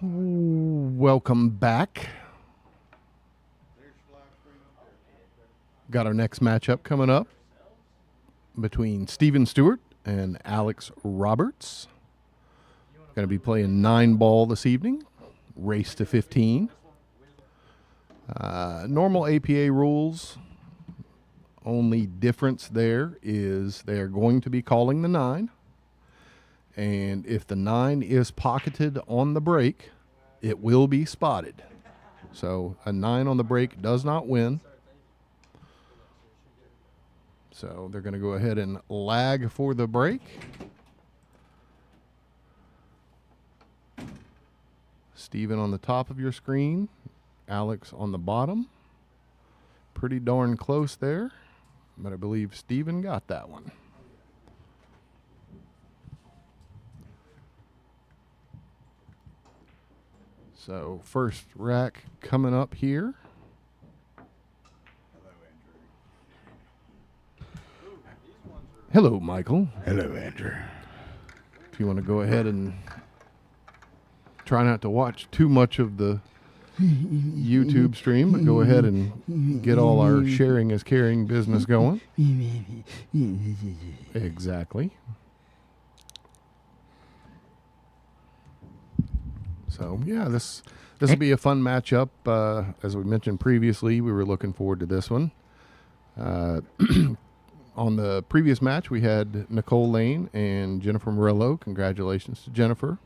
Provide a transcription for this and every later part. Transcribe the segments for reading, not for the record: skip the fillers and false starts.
Welcome back. Got our next matchup coming up between Stewart and Alex Roberts. Going to be playing 9-ball this evening, race to 15. Normal APA rules. Only difference there is they are going to be calling the 9. And if the 9 is pocketed on the break, it will be spotted. So a 9 on the break does not win. So they're going to go ahead and lag for the break. Steven on the top of your screen, Alex on the bottom. Pretty darn close there, but I believe Steven got that one. So first rack coming up here. Hello, Michael. Hello, Andrew. If you want to go ahead and try not to watch too much of the YouTube stream, but go ahead and get all our sharing is caring business going. Exactly. So, yeah, this will be a fun matchup. As we mentioned previously, we were looking forward to this one. On the previous match, we had Nicole Lane and Jennifer Murillo. Congratulations to Jennifer.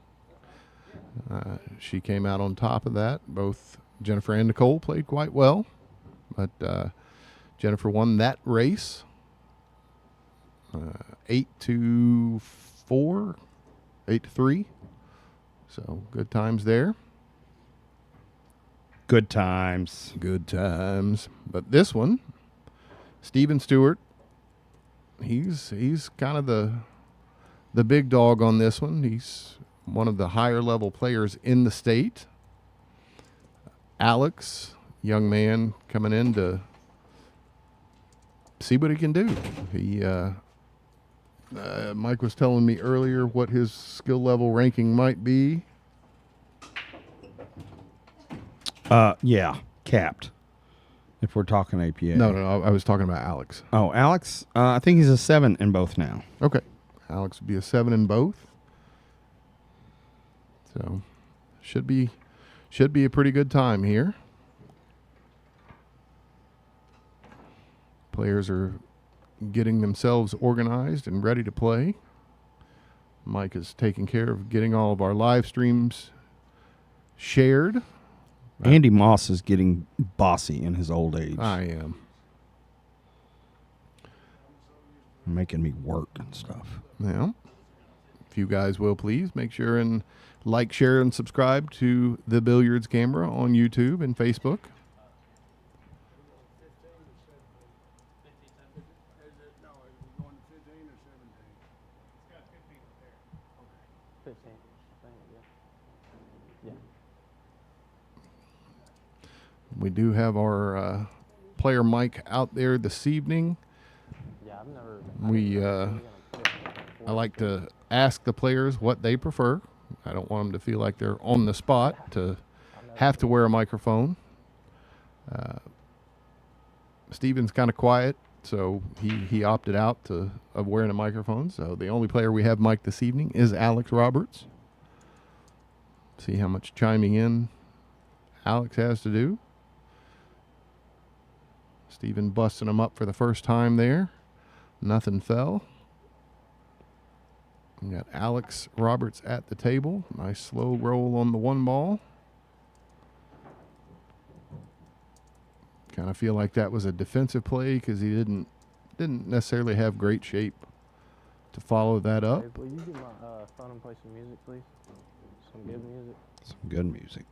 She came out on top of that. Both Jennifer and Nicole played quite well, but Jennifer won that race 8-4, 8-3. So good times there. Good times. Good times. But this one, Stewart, he's kind of the big dog on this one. He's one of the higher level players in the state. Alex, young man coming in to see what he can do. He Mike was telling me earlier what his skill level ranking might be. Yeah, capped. If we're talking APA. No, I was talking about Alex. Oh, Alex? I think he's a 7 in both now. Okay. Alex would be a 7 in both. So should be a pretty good time here. Players are getting themselves organized and ready to play. Mike is taking care of getting all of our live streams shared. Andy Moss is getting bossy in his old age. I am. Making me work and stuff. Yeah. If you guys will please make sure and like, share, and subscribe to the Billiards Camera on YouTube and Facebook. We do have our player Mike out there this evening. I like to ask the players what they prefer. I don't want them to feel like they're on the spot to have to wear a microphone. Steven's kind of quiet, so he opted out of wearing a microphone. So the only player we have mic this evening is Alex Roberts. See how much chiming in Alex has to do. Steven busting him up for the first time there. Nothing fell. We got Alex Roberts at the table. Nice slow roll on the 1 ball. Kind of feel like that was a defensive play because he didn't necessarily have great shape to follow that up. Hey, will you get my phone and play some music, please? Some good music. Some good music.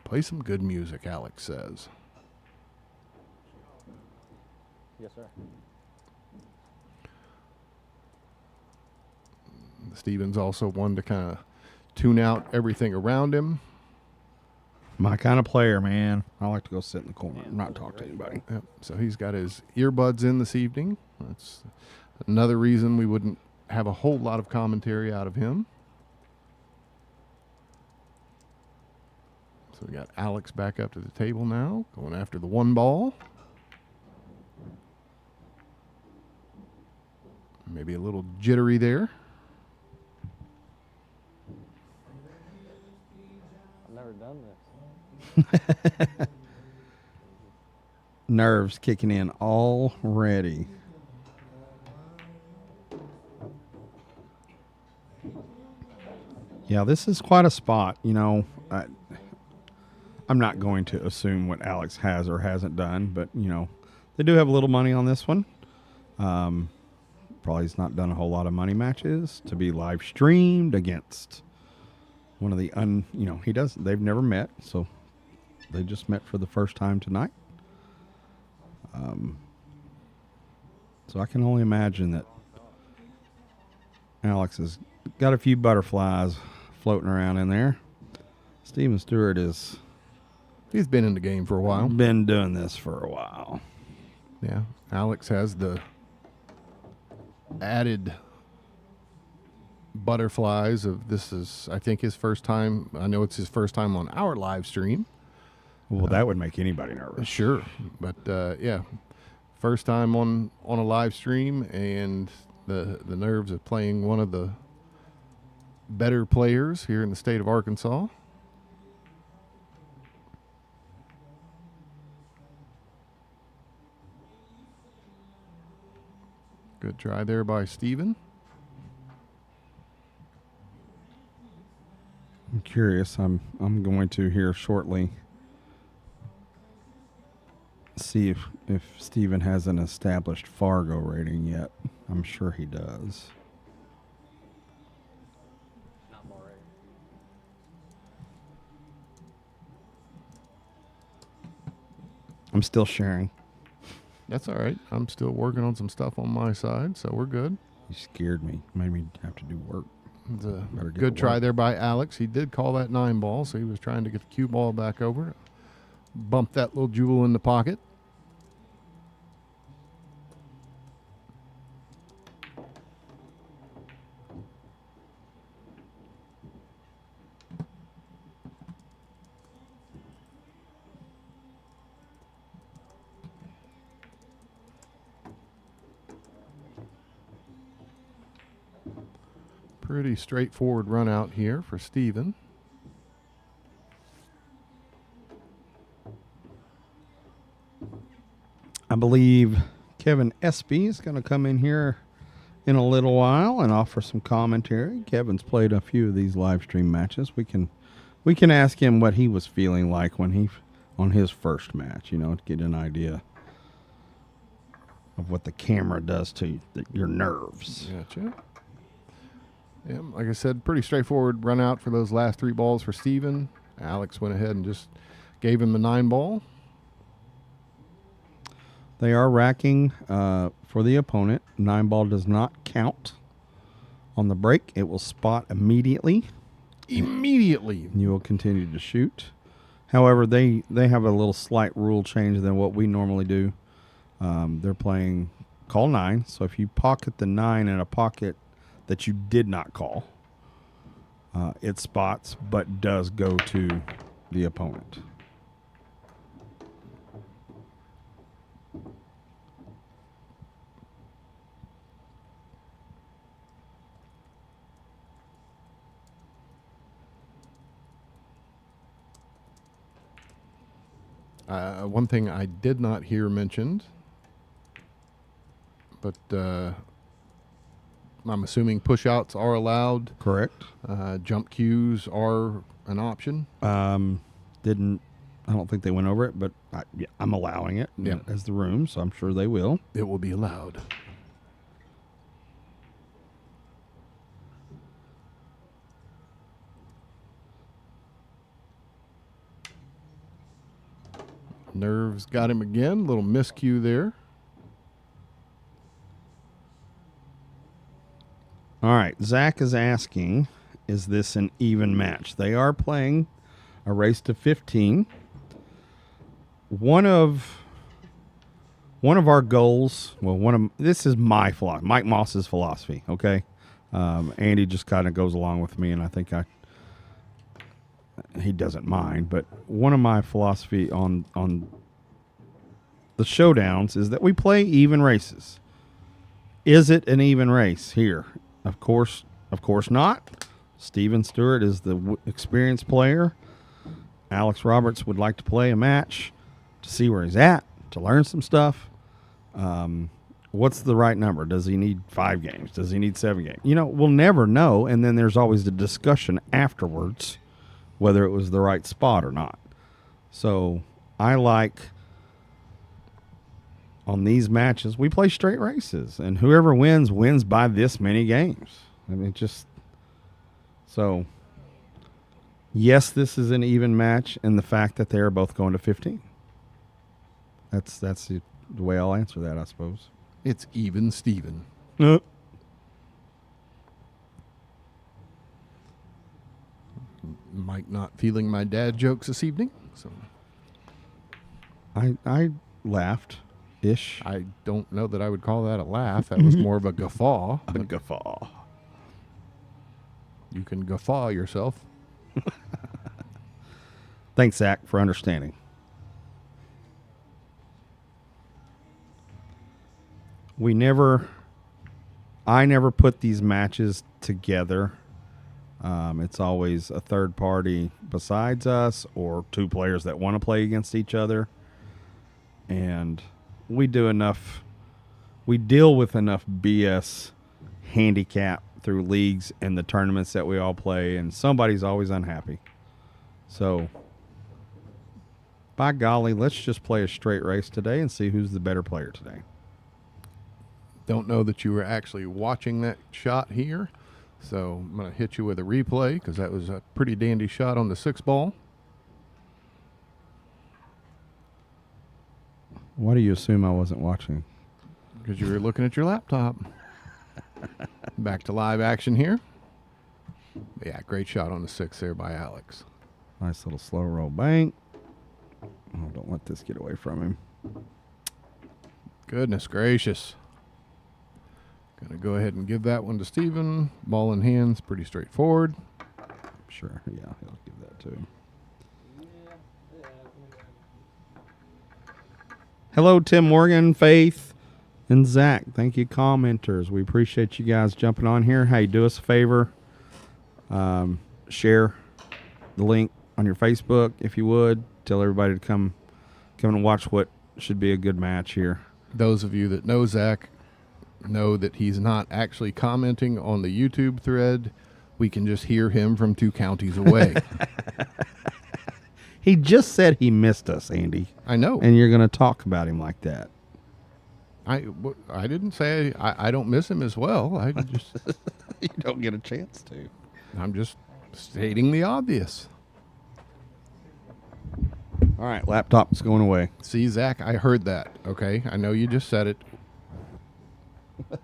Play some good music, Alex says. Yes, sir. Steven's also one to kind of tune out everything around him. My kind of player, man. I like to go sit in the corner and not talk to anybody. Yep. So he's got his earbuds in this evening. That's another reason we wouldn't have a whole lot of commentary out of him. So we got Alex back up to the table now, going after the 1 ball. Maybe a little jittery there. I've never done this. Nerves kicking in already. Yeah, this is quite a spot. You know, I'm not going to assume what Alex has or hasn't done, but, you know, they do have a little money on this one. Probably has not done a whole lot of money matches to be live streamed against one of the they've never met, so they just met for the first time tonight. So I can only imagine that Alex has got a few butterflies floating around in there. Steven Stewart He's been in the game for a while. been doing this for a while. Yeah. Alex has the added butterflies of this is, I think, his first time. I know it's his first time on our live stream. Well, that would make anybody nervous. Sure. But, yeah, first time on a live stream, and the nerves of playing one of the better players here in the state of Arkansas. Good try there by Steven. I'm curious. I'm going to here shortly see if Steven has an established Fargo rating yet. I'm sure he does. Not more ready. I'm still sharing. That's all right. I'm still working on some stuff on my side, so we're good. You scared me. Made me have to do work. It's a Better get good to try work. there by Alex. He did call that 9 ball, so he was trying to get the cue ball back over. Bump that little jewel in the pocket. Pretty straightforward run out here for Steven. I believe Kevin Espy is going to come in here in a little while and offer some commentary. Kevin's played a few of these live stream matches. We can ask him what he was feeling like when he on his first match, you know, to get an idea of what the camera does to your nerves. Gotcha. Yeah, like I said, pretty straightforward run out for those last 3 balls for Steven. Alex went ahead and just gave him the 9 ball. They are racking for the opponent. 9 ball does not count on the break. It will spot immediately. Immediately. You will continue to shoot. However, they have a little slight rule change than what we normally do. They're playing call 9. So if you pocket the 9 in a pocket that you did not call, it spots but does go to the opponent. One thing I did not hear mentioned, but I'm assuming push-outs are allowed. Correct. Jump cues are an option. I don't think they went over it, but I'm allowing it as the room, so I'm sure they will. It will be allowed. Nerves got him again. Little miscue there. All right. Zach is asking, is this an even match? They are playing a race to 15. One of our goals, this is my philosophy, Mike Moss's philosophy, okay? Andy just kind of goes along with me, and I think he doesn't mind, but one of my philosophy on the showdowns is that we play even races. Is it an even race here? Of course not. Steven Stewart is the experienced player. Alex Roberts would like to play a match to see where he's at, to learn some stuff. What's the right number? Does he need 5 games? Does he need 7 games? We'll never know, and then there's always the discussion afterwards whether it was the right spot or not. So I like, on these matches, we play straight races, and whoever wins by this many games. I mean, so yes, this is an even match, and the fact that they are both going to 15. That's the way I'll answer that, I suppose. It's even Steven. Mike not feeling my dad jokes this evening, so I laughed ish. I don't know that I would call that a laugh. That was more of a guffaw. A guffaw. You can guffaw yourself. Thanks, Zach, for understanding. I never put these matches together. It's always a third party besides us or 2 players that want to play against each other. And we deal with enough BS handicap through leagues and the tournaments that we all play, and somebody's always unhappy. So, by golly, let's just play a straight race today and see who's the better player today. Don't know that you were actually watching that shot here, so I'm going to hit you with a replay because that was a pretty dandy shot on the 6 ball. Why do you assume I wasn't watching? Because you were looking at your laptop. Back to live action here. Yeah, great shot on the 6 there by Alex. Nice little slow roll bank. Oh, don't let this get away from him. Goodness gracious. Going to go ahead and give that one to Steven. Ball in hands, pretty straightforward. Sure, yeah, I'll give that to him. Hello, Tim Morgan, Faith, and Zach. Thank you, commenters. We appreciate you guys jumping on here. Hey, do us a favor. Share the link on your Facebook, if you would. Tell everybody to come and watch what should be a good match here. Those of you that know Zach know that he's not actually commenting on the YouTube thread. We can just hear him from 2 counties away. He just said he missed us, Andy. I know. And you're going to talk about him like that. I didn't say I don't miss him as well. I just You don't get a chance to. I'm just stating the obvious. All right, laptop's going away. See, Zach, I heard that. Okay, I know you just said it. I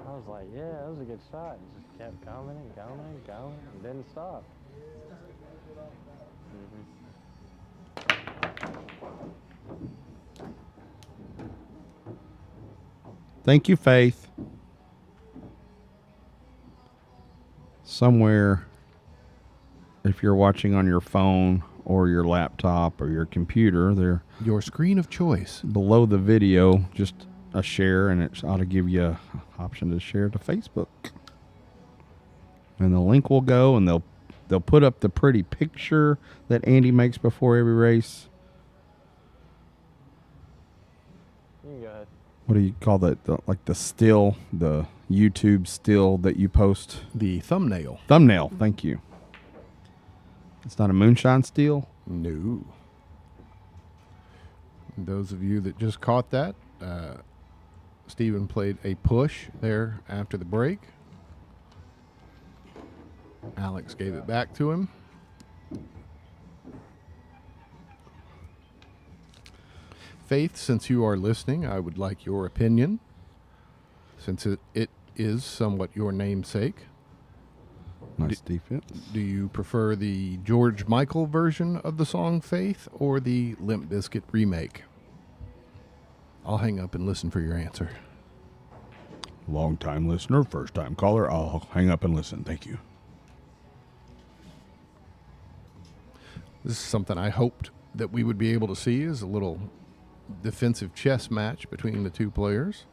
was like, yeah, that was a good shot. He just kept going, and didn't stop. Thank you, Faith. Somewhere, if you're watching on your phone or your laptop or your computer, there Your screen of choice. below the video, just a share, and it ought to give you an option to share to Facebook. And the link will go, and they'll put up the pretty picture that Andy makes before every race. You can go ahead. What do you call that? Like the still, the YouTube still that you post? The thumbnail. Thumbnail, thank you. It's not a moonshine still? No. Those of you that just caught that, Steven played a push there after the break. Alex gave it back to him. Faith, since you are listening, I would like your opinion, since it is somewhat your namesake. Nice defense. Do you prefer the George Michael version of the song Faith or the Limp Bizkit remake? I'll hang up and listen for your answer. Long time listener, first time caller. I'll hang up and listen. Thank you. This is something I hoped that we would be able to see, is a little defensive chess match between the two players.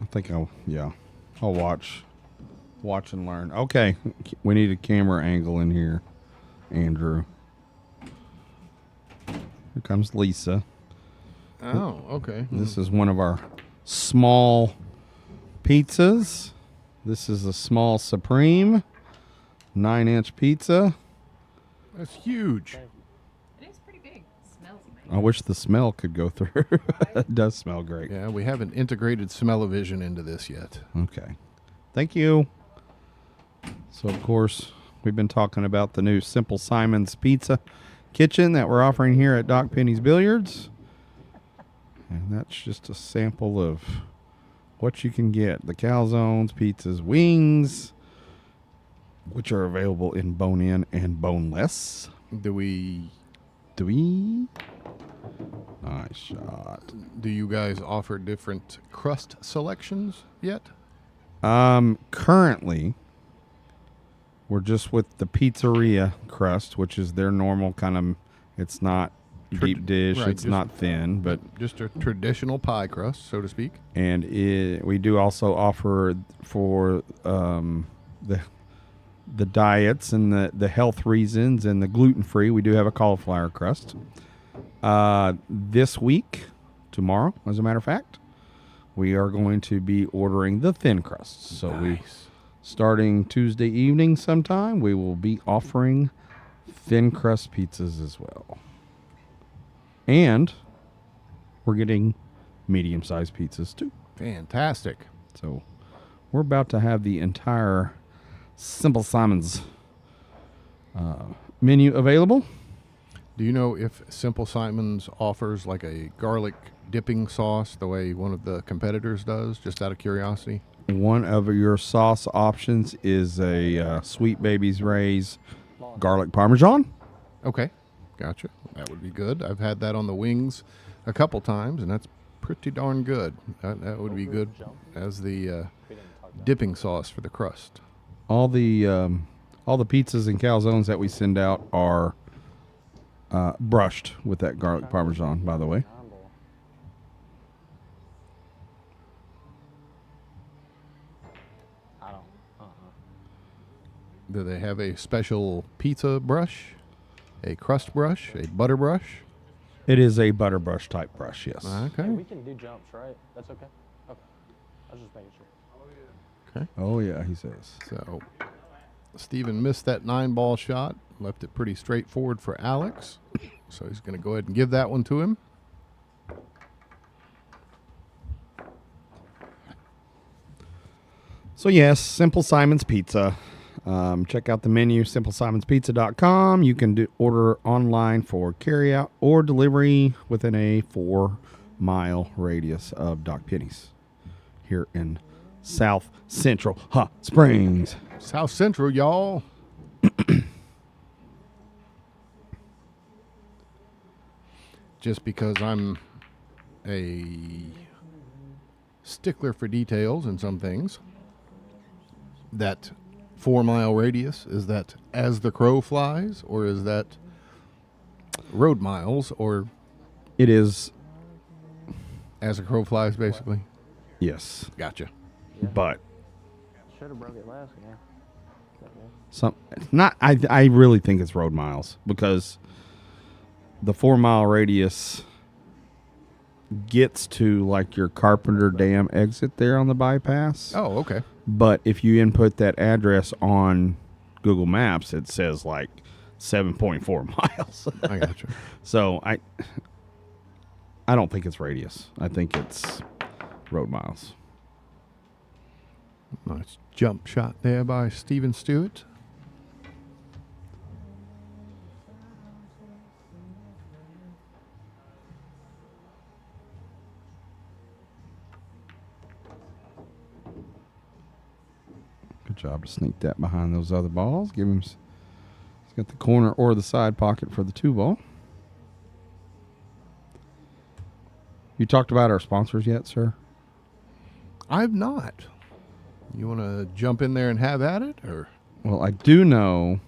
I think I'll watch and learn. Okay, we need a camera angle in here, Andrew. Here comes Lisa. Oh, okay. This is one of our small pizzas. This is a small Supreme 9-inch pizza. That's huge. It is pretty big. Smells amazing. I wish the smell could go through. It does smell great. Yeah, we haven't integrated smell-o-vision into this yet. Okay. Thank you. So, of course, we've been talking about the new Simple Simon's Pizza Kitchen that we're offering here at Doc Penny's Billiards. And that's just a sample of what you can get. The calzones, pizzas, wings, which are available in bone-in and boneless. Do we? Nice shot. Do you guys offer different crust selections yet? Currently, we're just with the pizzeria crust, which is their normal kind of, it's not deep dish, right, it's just- not thin, but, Just a traditional pie crust, so to speak. and we do also offer for the diets and the health reasons and the gluten-free, we do have a cauliflower crust. This week, tomorrow, as a matter of fact, we are going to be ordering the thin crusts. So starting Tuesday evening sometime, we will be offering thin crust pizzas as well. And we're getting medium-sized pizzas too. Fantastic. So we're about to have the entire Simple Simon's menu available. Do you know if Simple Simon's offers like a garlic dipping sauce the way one of the competitors does, just out of curiosity? One of your sauce options is a Sweet Baby's Ray's garlic parmesan. Okay, gotcha. That would be good. I've had that on the wings a couple times, and that's pretty darn good. That would be good as the dipping sauce for the crust. All the pizzas and calzones that we send out are brushed with that garlic parmesan, by the way. I don't. Do they have a special pizza brush, a crust brush, a butter brush? It is a butter brush type brush, yes. Hey, Okay. we can do jumps, right? That's okay. Okay. I was just making sure. Okay. Oh, yeah, he says. So Steven missed that 9-ball shot, left it pretty straightforward for Alex. So he's going to go ahead and give that one to him. So, yes, Simple Simon's Pizza. Check out the menu, simplesimonspizza.com. You can order online for carryout or delivery within a 4-mile radius of Doc Penny's here in South Central Hot Springs. South Central, y'all. Just because I'm a stickler for details in some things, that 4-mile radius, is that as the crow flies, or is that road miles, or It is, as the crow flies, basically? yes, Gotcha. but Should have broke it last game. I really think it's road miles because the 4-mile radius gets to like your Carpenter Dam exit there on the bypass. Oh, okay. But if you input that address on Google Maps, it says like 7.4 miles. I gotcha. So I don't think it's radius. I think it's road miles. Nice jump shot there by Stephen Stewart. Good job to sneak that behind those other balls. He's got the corner or the side pocket for the 2-ball. You talked about our sponsors yet, sir? I've not. You want to jump in there and have at it, or? Well, I do know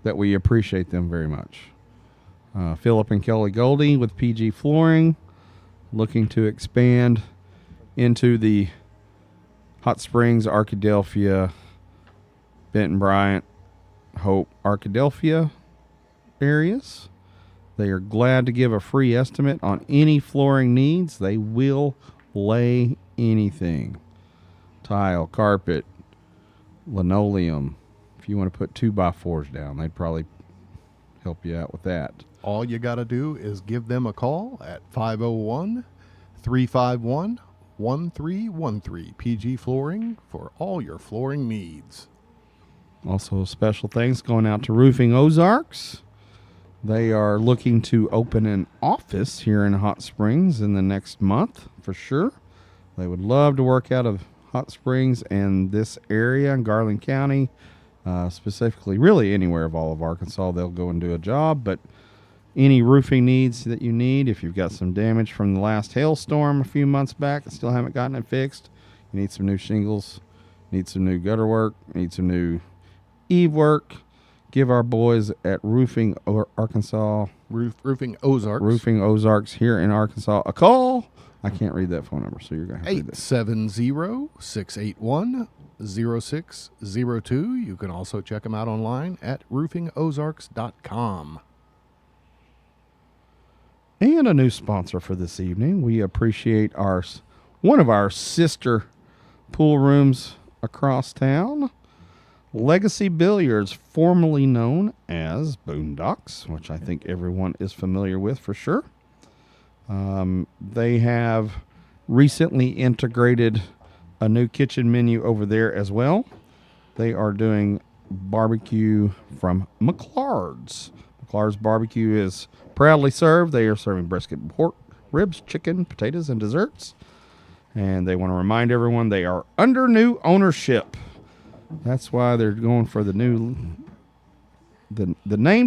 that we appreciate them very much. Philip and Kelly Goldie with PG Flooring, looking to expand into the Hot Springs, Arkadelphia, Benton Bryant, Hope, Arkadelphia areas. They are glad to give a free estimate on any flooring needs. They will lay anything. Tile, carpet, linoleum. If you want to put 2x4s down, they'd probably help you out with that. All you got to do is give them a call at 501-351-1313. PG Flooring for all your flooring needs. Also, special thanks going out to Roofing Ozarks. They are looking to open an office here in Hot Springs in the next month for sure. They would love to work out of Hot Springs and this area in Garland County, specifically really anywhere of all of Arkansas. They'll go and do a job, but any roofing needs that you need, if you've got some damage from the last hailstorm a few months back and still haven't gotten it fixed, you need some new shingles, need some new gutter work, need some new eave work, give our boys at Roofing Arkansas, Roofing Ozarks. Roofing Ozarks here in Arkansas a call. I can't read that phone number, so you're going to have to read that. 870-681-0602. You can also check them out online at roofingozarks.com. And a new sponsor for this evening. We appreciate one of our sister pool rooms across town, Legacy Billiards, formerly known as Boondocks, which I think everyone is familiar with for sure. They have recently integrated a new kitchen menu over there as well. They are doing barbecue from McLard's. McLard's Barbecue is proudly served. They are serving brisket, pork, ribs, chicken, potatoes, and desserts. And they want to remind everyone they are under new ownership. That's why they're going for the name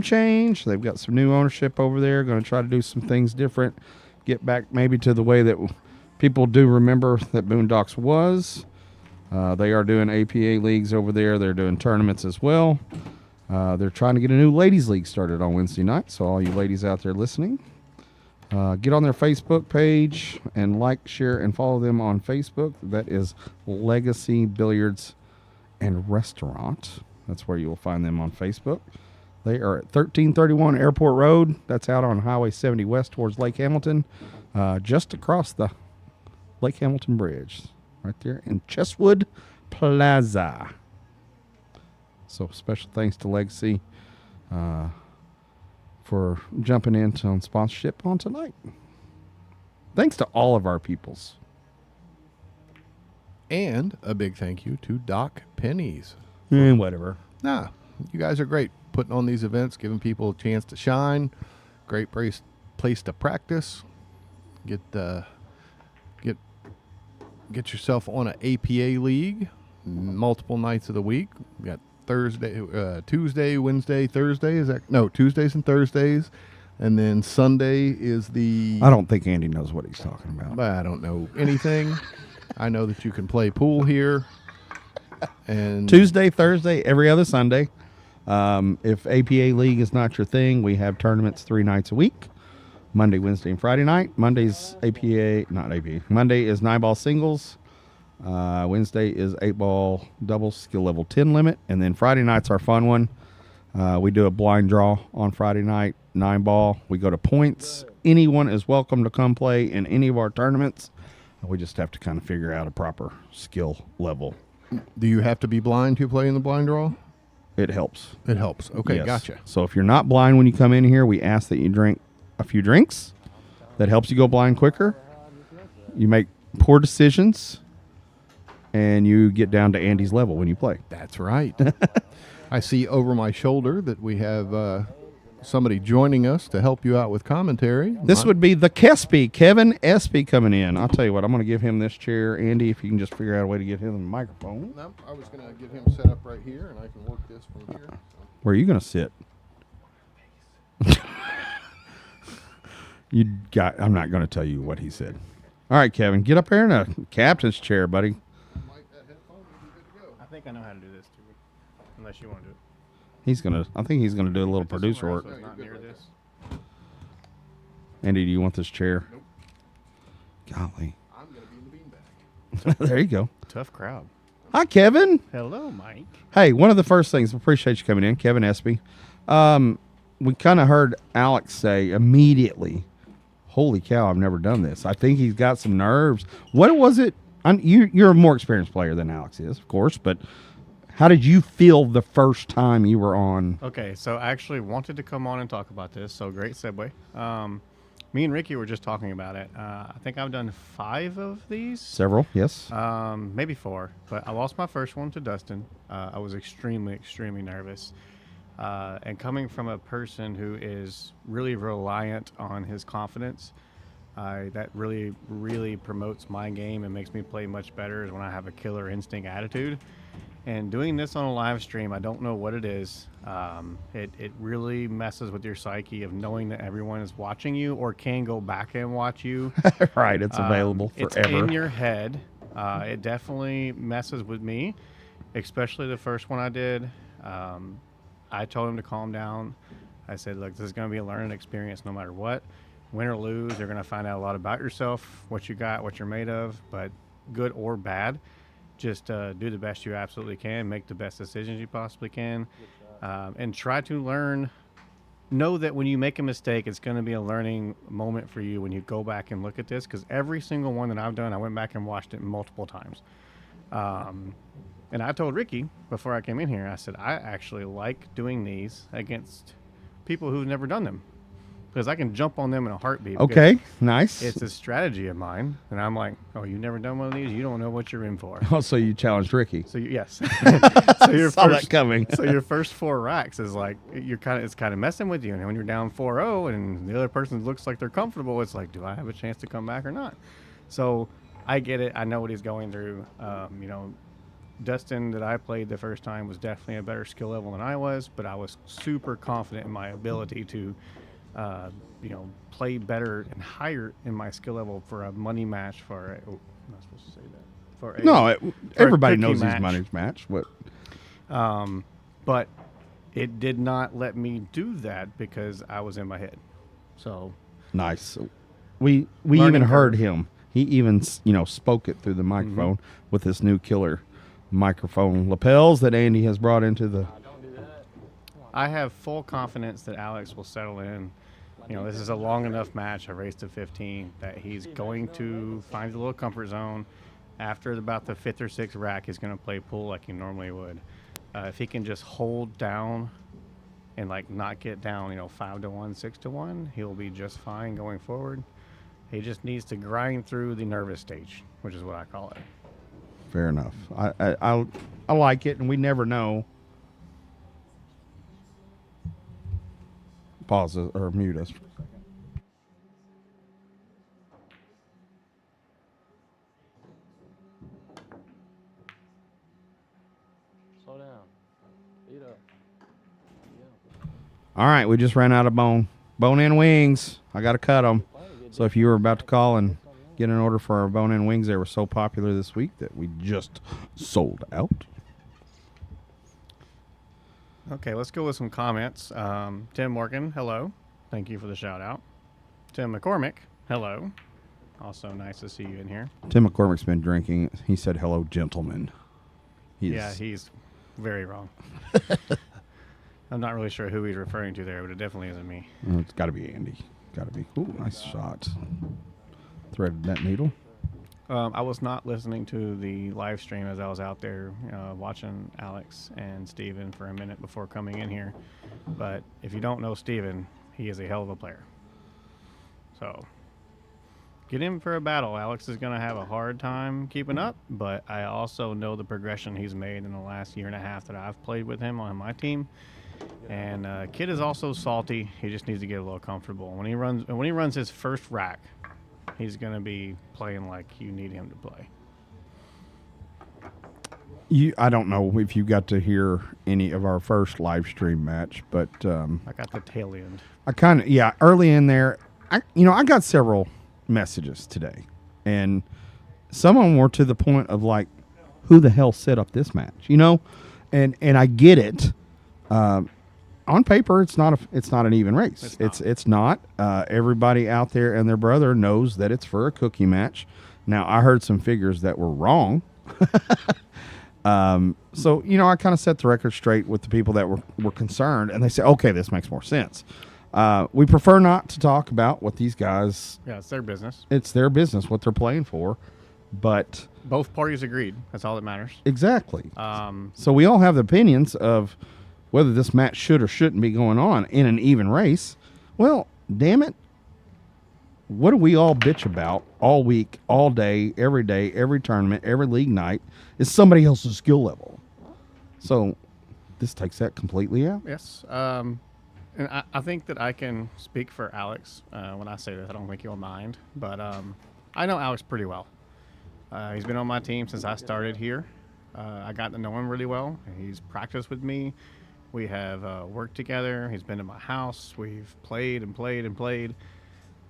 change. They've got some new ownership over there. Going to try to do some things different. Get back maybe to the way that people do remember that Boondocks was. They are doing APA leagues over there. They're doing tournaments as well. They're trying to get a new ladies league started on Wednesday night. So all you ladies out there listening, get on their Facebook page and like, share, and follow them on Facebook. That is Legacy Billiards and Restaurant. That's where you will find them on Facebook. They are at 1331 Airport Road. That's out on Highway 70 West towards Lake Hamilton, just across the Lake Hamilton Bridge, right there in Chesswood Plaza. So special thanks to Legacy for jumping in on sponsorship on tonight. Thanks to all of our peoples. And a big thank you to Doc Pennies. And whatever. Nah, you guys are great putting on these events, giving people a chance to shine. Great place to practice. Get yourself on an APA league multiple nights of the week. We got Tuesday, Wednesday, Thursday. Tuesdays and Thursdays. And then Sunday is the... I don't think Andy knows what he's talking about. I don't know anything. I know that you can play pool here. And Tuesday, Thursday, every other Sunday. If APA League is not your thing, we have tournaments 3 nights a week. Monday, Wednesday, and Friday night. Monday is 9-ball singles. Wednesday is 8-ball doubles, skill level 10 limit. And then Friday night's our fun one. We do a blind draw on Friday night, 9-ball. We go to points. Anyone is welcome to come play in any of our tournaments. We just have to kind of figure out a proper skill level. Do you have to be blind to play in the blind draw? It helps. It helps. Okay, Yes. Gotcha. So if you're not blind when you come in here, we ask that you drink a few drinks. That helps you go blind quicker. You make poor decisions, and you get down to Andy's level when you play. That's right. I see over my shoulder that we have somebody joining us to help you out with commentary. This would be the Kespy, Kevin Espy, coming in. I'll tell you what, I'm going to give him this chair. Andy, if you can just figure out a way to get him the microphone. No, I was going to get him set up right here, and I can work this from here. Where are you going to sit? I'm not going to tell you what he said. All right, Kevin, get up here in a captain's chair, buddy. I think I know how to do this too, unless you want to do it. I think he's gonna do a little Put this producer somewhere work. so it's not near this. Andy, do you want this chair? Nope. Golly. I'm going to be in the beanbag. There you go. Tough crowd. Hi, Kevin. Hello, Mike. Hey, one of the first things, appreciate you coming in, Kevin Espy. We kind of heard Alex say immediately, holy cow, I've never done this. I think he's got some nerves. What was it? You're a more experienced player than Alex is, of course, but how did you feel the first time you were on? Okay, so I actually wanted to come on and talk about this, so great segue. Me and Ricky were just talking about it. I think I've done 5 of these. Several, yes. Maybe 4, but I lost my first one to Dustin. I was extremely, extremely nervous. And coming from a person who is really reliant on his confidence, that really, really promotes my game and makes me play much better is when I have a killer instinct attitude. And doing this on a live stream, I don't know what it is. It really messes with your psyche of knowing that everyone is watching you or can go back and watch you. Right, it's available forever. It's in your head. It definitely messes with me, especially the first one I did. I told him to calm down. I said, look, this is going to be a learning experience no matter what. Win or lose, you're going to find out a lot about yourself, what you got, what you're made of, but good or bad. Just do the best you absolutely can, make the best decisions you possibly can, and try to learn. Know that when you make a mistake, it's going to be a learning moment for you when you go back and look at this, because every single one that I've done, I went back and watched it multiple times. And I told Ricky before I came in here, I said, I actually like doing these against people who've never done them, because I can jump on them in a heartbeat. Okay, nice. It's a strategy of mine. And I'm like, oh, you've never done one of these? You don't know what you're in for. Oh, so you challenged Ricky. So yes. So your Saw first, that coming. So your first 4 racks is like, it's kind of messing with you. And when you're down 4-0 and the other person looks like they're comfortable, it's like, do I have a chance to come back or not? So I get it. I know what he's going through. Dustin that I played the first time was definitely a better skill level than I was, but I was super confident in my ability to, play better and higher in my skill level for a money match for I'm not supposed to say that. Everybody cookie knows match. these money match. What? But it did not let me do that because I was in my head. So Nice. We Learning even heard curve. him. He even spoke it through the microphone with this new killer microphone lapels that Andy has brought into the. I have full confidence that Alex will settle in. This is a long enough match, a race to 15, that he's going to find a little comfort zone. After about the 5th or 6th rack, he's going to play pool like he normally would. If he can just hold down and not get down, 5-1, 6-1, he'll be just fine going forward. He just needs to grind through the nervous stage, which is what I call it. Fair enough. I like it, and we never know. Pause or mute us for a second. Slow down. Beat up. All right, we just ran out of bone-in wings. I got to cut them. So if you were about to call and get an order for our bone-in wings, they were so popular this week that we just sold out. Okay, let's go with some comments. Tim Morgan, hello. Thank you for the shout out. Tim McCormick, hello. Also nice to see you in here. Tim McCormick's been drinking. He said, hello, gentlemen. He's very wrong. I'm not really sure who he's referring to there, but it definitely isn't me. It's got to be Andy. Got to be. Ooh, nice shot. Threaded that needle. I was not listening to the live stream as I was out there watching Alex and Steven for a minute before coming in here. But if you don't know Steven, he is a hell of a player. So get him for a battle. Alex is going to have a hard time keeping up, but I also know the progression he's made in the last year and a half that I've played with him on my team. And Kid is also salty. He just needs to get a little comfortable. When he runs his first rack, he's going to be playing like you need him to play. I don't know if you got to hear any of our first live stream match, but I got the tail end. I kind of, early in there, I got several messages today And some of them were to the point of like, who the hell set up this match? You know, and I get it. On paper, it's not an even race. It's not. Everybody out there and their brother knows that it's for a cookie match. Now, I heard some figures that were wrong. So, you know, I kind of set the record straight with the people that were concerned, and they say, okay, this makes more sense. We prefer not to talk about what these guys. Yeah, it's their business. It's their business, what they're playing for. But Both parties agreed. That's all that matters. exactly. So we all have the opinions of whether this match should or shouldn't be going on in an even race. Well, damn it. What do we all bitch about all week, all day, every tournament, every league night is somebody else's skill level. So this takes that completely out. Yes. And I think that I can speak for Alex when I say this. I don't think he'll mind. But I know Alex pretty well. He's been on my team since I started here. I got to know him really well. He's practiced with me. We have worked together. He's been to my house. We've played and played and played.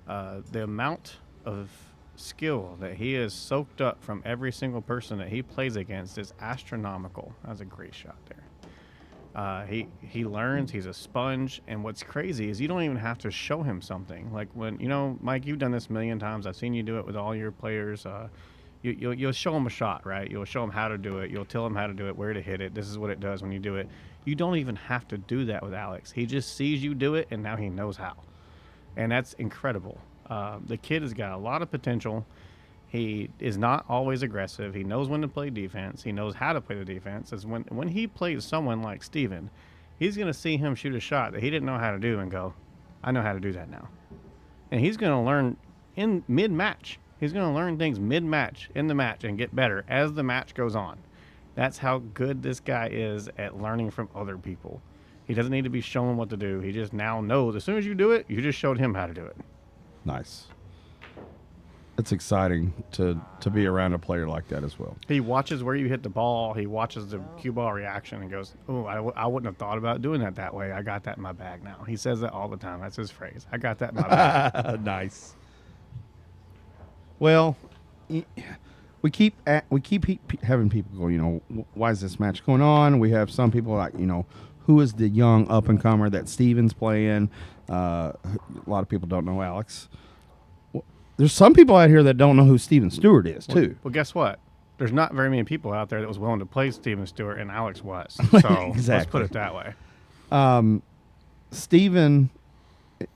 The amount of skill that he has soaked up from every single person that he plays against is astronomical. That was a great shot there. He learns. He's a sponge. And what's crazy is you don't even have to show him something. Like when, you know, Mike, you've done this a million times. I've seen you do it with all your players. You'll show them a shot, right? You'll show them how to do it. You'll tell them how to do it, where to hit it. This is what it does when you do it. You don't even have to do that with Alex. He just sees you do it, and now he knows how. And that's incredible. The kid has got a lot of potential. He is not always aggressive. He knows when to play defense. He knows how to play the defense. As when he plays someone like Steven, he's going to see him shoot a shot that he didn't know how to do and go, I know how to do that now. And he's going to learn in mid-match. He's going to learn things mid-match, in the match, and get better as the match goes on. That's how good this guy is at learning from other people. He doesn't need to be shown what to do. He just now knows. As soon as you do it, you just showed him how to do it. Nice. It's exciting to be around a player like that as well. He watches where you hit the ball. He watches the cue ball reaction and goes, oh, I wouldn't have thought about doing that way. I got that in my bag now. He says that all the time. That's his phrase. I got that in my bag. Nice. Well, we keep having people go, you know, why is this match going on? We have some people like, you know, who is the young up-and-comer that Steven's playing? A lot of people don't know Alex. Well, there's some people out here that don't know who Steven Stewart is, too. Well, guess what? There's not very many people out there that was willing to play Steven Stewart, and Alex was. So let's put it that way. Steven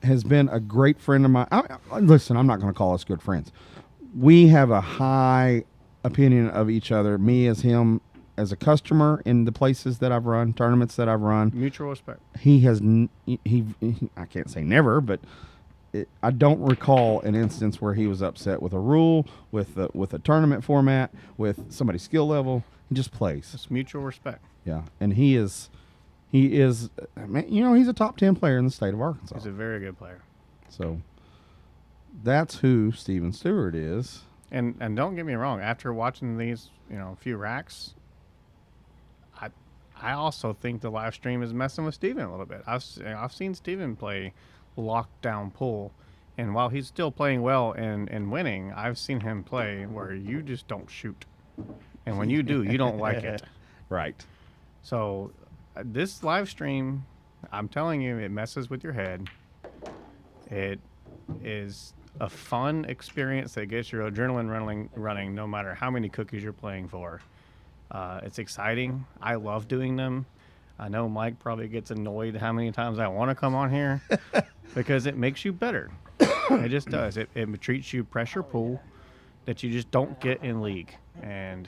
has been a great friend of mine. Listen, I'm not going to call us good friends. We have a high opinion of each other, me as him as a customer in the places that I've run, tournaments that I've run. Mutual respect. He has, I can't say never, but I don't recall an instance where he was upset with a rule, with a tournament format, with somebody's skill level. He just plays. It's mutual respect. Yeah, and he is, man, you know, he's a top 10 player in the state of Arkansas. He's a very good player. So that's who Steven Stewart is. And don't get me wrong. After watching these, you know, few racks, I also think the live stream is messing with Steven a little bit. I've seen Steven play lockdown pool, and while he's still playing well and winning, I've seen him play where you just don't shoot, and when you do, you don't like it. Right. So this live stream, I'm telling you, it messes with your head. It is a fun experience that gets your adrenaline running no matter how many cookies you're playing for. It's exciting. I love doing them. I know Mike probably gets annoyed how many times I want to come on here because it makes you better. It just does. It treats you pressure pool that you just don't get in league. And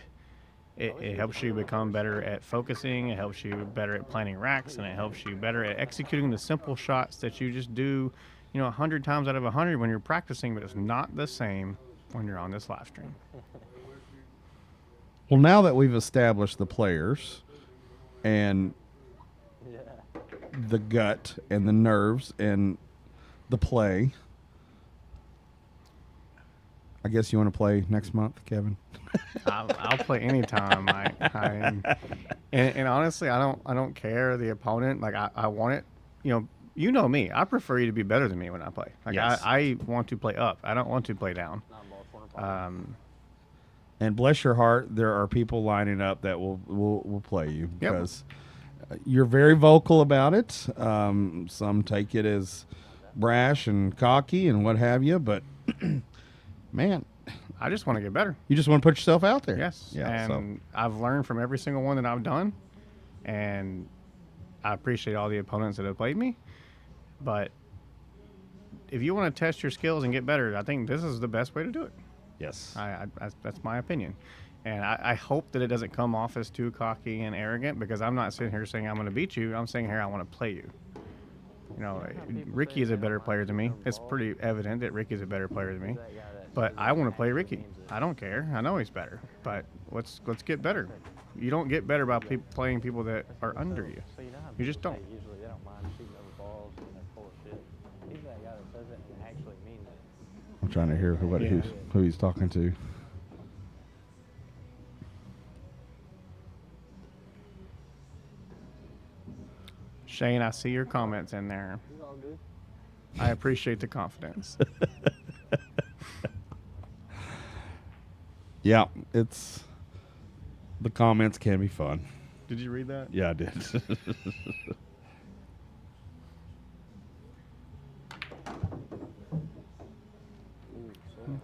it helps you become better at focusing. It helps you better at planning racks, and it helps you better at executing the simple shots that you just do, you know, 100 times out of 100 when you're practicing, but it's not the same when you're on this live stream. Well, now that we've established the players and the gut and the nerves and the play, I guess you want to play next month, Kevin? I'll play anytime. And honestly, I don't care the opponent. Like I want it. You know me. I prefer you to be better than me when I play. Like yes. I want to play up. I don't want to play down. And bless your heart, there are people lining up that will play you Yep. because you're very vocal about it. Some take it as brash and cocky and what have you, but man, I just want to get better. you just want to put yourself out there. Yes. Yeah. And I've learned from every single one that I've done. And I appreciate all the opponents that have played me. But if you want to test your skills and get better, I think this is the best way to do it. Yes. That's my opinion. And I hope that it doesn't come off as too cocky and arrogant, because I'm not sitting here saying I'm going to beat you. I'm saying here I want to play you. You know, Ricky is a better player than me. It's pretty evident that Ricky's a better player than me. But I want to play Ricky. I don't care. I know he's better. But let's get better. You don't get better by playing people that are under you. You just don't. Usually they don't mind shooting over balls and they're full of shit. He's that guy that says it and actually means it. I'm trying to hear who he's talking to. Shane, I see your comments in there. He's all good. I appreciate the confidence. Yeah, the comments can be fun. Did you read that? Yeah, I did.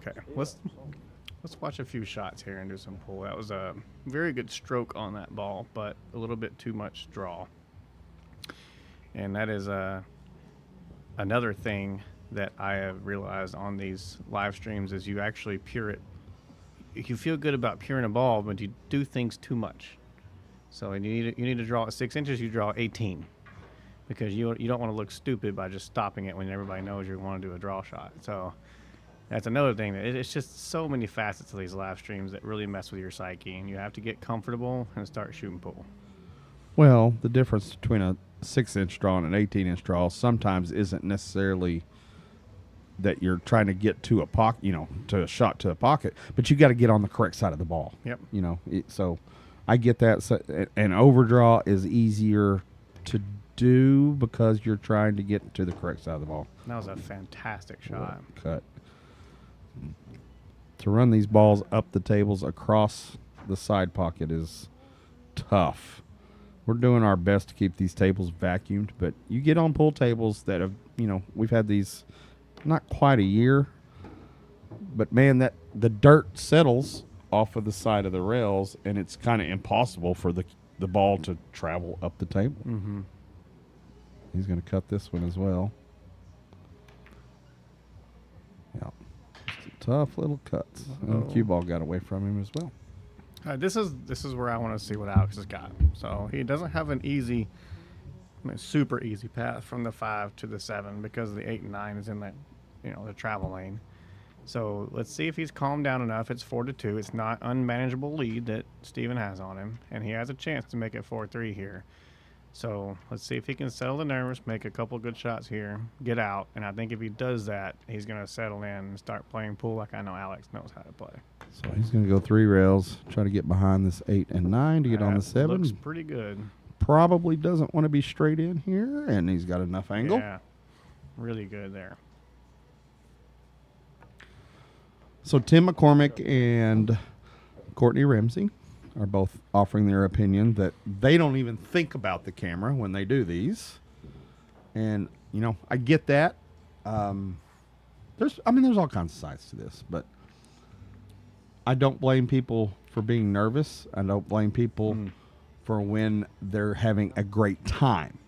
Okay, let's watch a few shots here and do some pull. That was a very good stroke on that ball, but a little bit too much draw. And that is another thing that I have realized on these live streams is you actually pure it. You feel good about puring a ball, but you do things too much. So you need to draw at 6 inches. You draw 18, because you don't want to look stupid by just stopping it when everybody knows you want to do a draw shot. So that's another thing. It's just so many facets of these live streams that really mess with your psyche, and you have to get comfortable and start shooting pool. Well, the difference between a 6-inch draw and an 18-inch draw sometimes isn't necessarily that you're trying to get to a pocket, to a shot to a pocket, but you got to get on the correct side of the ball. Yep. So I get that. So, an overdraw is easier to do because you're trying to get to the correct side of the ball. That was a fantastic shot. Cut. To run these balls up the tables across the side pocket is tough. We're doing our best to keep these tables vacuumed, but you get on pool tables that have, we've had these not quite a year, but man, that the dirt settles off of the side of the rails, and it's kind of impossible for the ball to travel up the table. Mm-hmm. He's going to cut this one as well. Yeah, tough little cuts. And the cue ball got away from him as well. This is where I want to see what Alex has got. So he doesn't have an super easy path from the 5 to the 7, because the 8 and 9 is in the travel lane. So let's see if he's calmed down enough. It's 4-2. It's not unmanageable lead that Steven has on him, and he has a chance to make it 4-3 here. So let's see if he can settle the nerves, make a couple good shots here, get out, and I think if he does that, he's going to settle in and start playing pool like I know Alex knows how to play. So he's going to go 3 rails, try to get behind this 8 and 9 to get on the 7. Looks pretty good. Probably doesn't want to be straight in here, and he's got enough angle. Yeah, really good there. So Tim McCormick and Courtney Ramsey are both offering their opinion that they don't even think about the camera when they do these. And, I get that. There's all kinds of sides to this, but I don't blame people for being nervous. I don't blame people for when they're having a great time.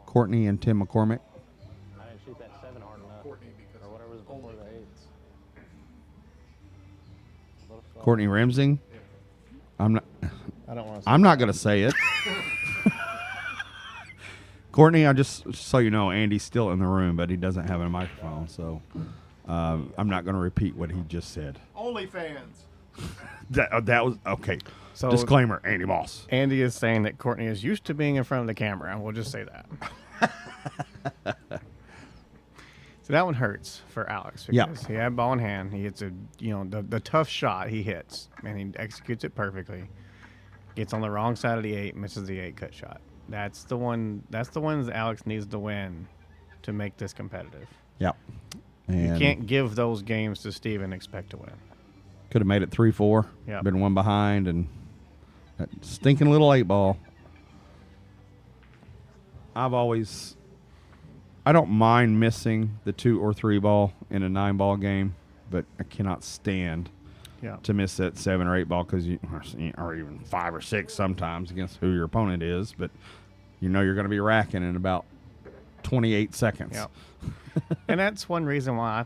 Courtney and Tim McCormick. I didn't shoot that 7 hard enough. Or whatever was before the 8s. Courtney Ramsey. I don't want to. I'm not going to say it. Courtney, I just so you know, Andy's still in the room, but he doesn't have a microphone, so I'm not going to repeat what he just said. OnlyFans. That was okay. So disclaimer: Andy Moss. Andy is saying that Courtney is used to being in front of the camera. We'll just say that. So that one hurts for Alex because he had ball in hand. He hits the tough shot he hits, and he executes it perfectly. Gets on the wrong side of the 8, misses the 8 cut shot. That's the one that Alex needs to win to make this competitive. Yep. And You can't give those games to Steve and expect to win. could have made it 3-4. Yep. Been one behind, and that stinking little 8-ball. I don't mind missing the 2 or 3 ball in a 9-ball game, but I cannot stand Yeah. to miss that 7 or 8 ball because or even 5 or 6 sometimes against who your opponent is, but you know you're going to be racking in about 28 seconds. Yeah. And that's one reason why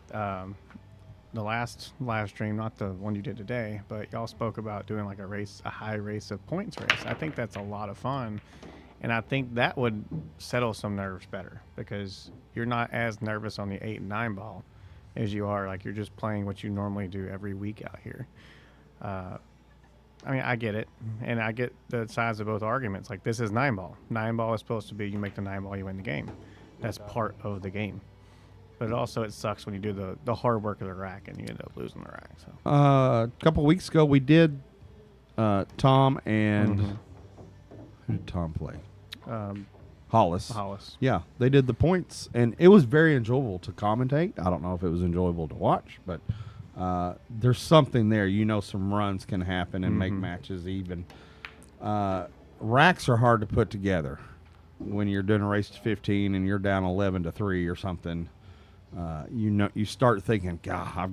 the last live stream, not the one you did today, but y'all spoke about doing like a high race of points race. I think that's a lot of fun. And I think that would settle some nerves better because you're not as nervous on the 8 and 9 ball as you are. Like you're just playing what you normally do every week out here. I mean, I get it. And I get the sides of both arguments. Like this is 9 ball. 9 ball is supposed to be you make the 9 ball, you win the game. That's part of the game. But it sucks when you do the hard work of the rack and you end up losing the rack. So A couple weeks ago, we did Tom and who did Tom play? Hollis. Hollis. Yeah, they did the points, and it was very enjoyable to commentate. I don't know if it was enjoyable to watch, but there's something there. You know, some runs can happen and make matches even. Racks are hard to put together when you're doing a race to 15 and you're down 11-3 or something. You start thinking, God, I've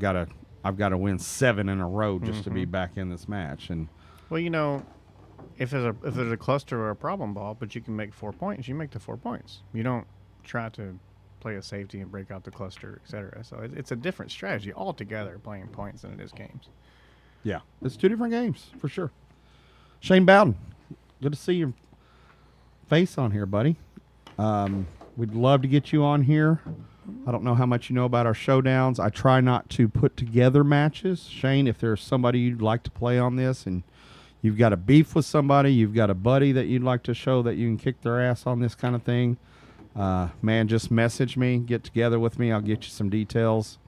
got to win 7 in a row just to be back in this match. And well, you know, if there's a cluster or a problem ball, but you can make 4 points, you make the 4 points. You don't try to play a safety and break out the cluster, etc. So it's a different strategy altogether playing points than it is games. yeah, it's 2 different games for sure. Shane Bowden, good to see your face on here, buddy. We'd love to get you on here. I don't know how much you know about our showdowns. I try not to put together matches. Shane, if there's somebody you'd like to play on this and you've got a beef with somebody, you've got a buddy that you'd like to show that you can kick their ass on this kind of thing, man, just message me, get together with me. I'll get you some details.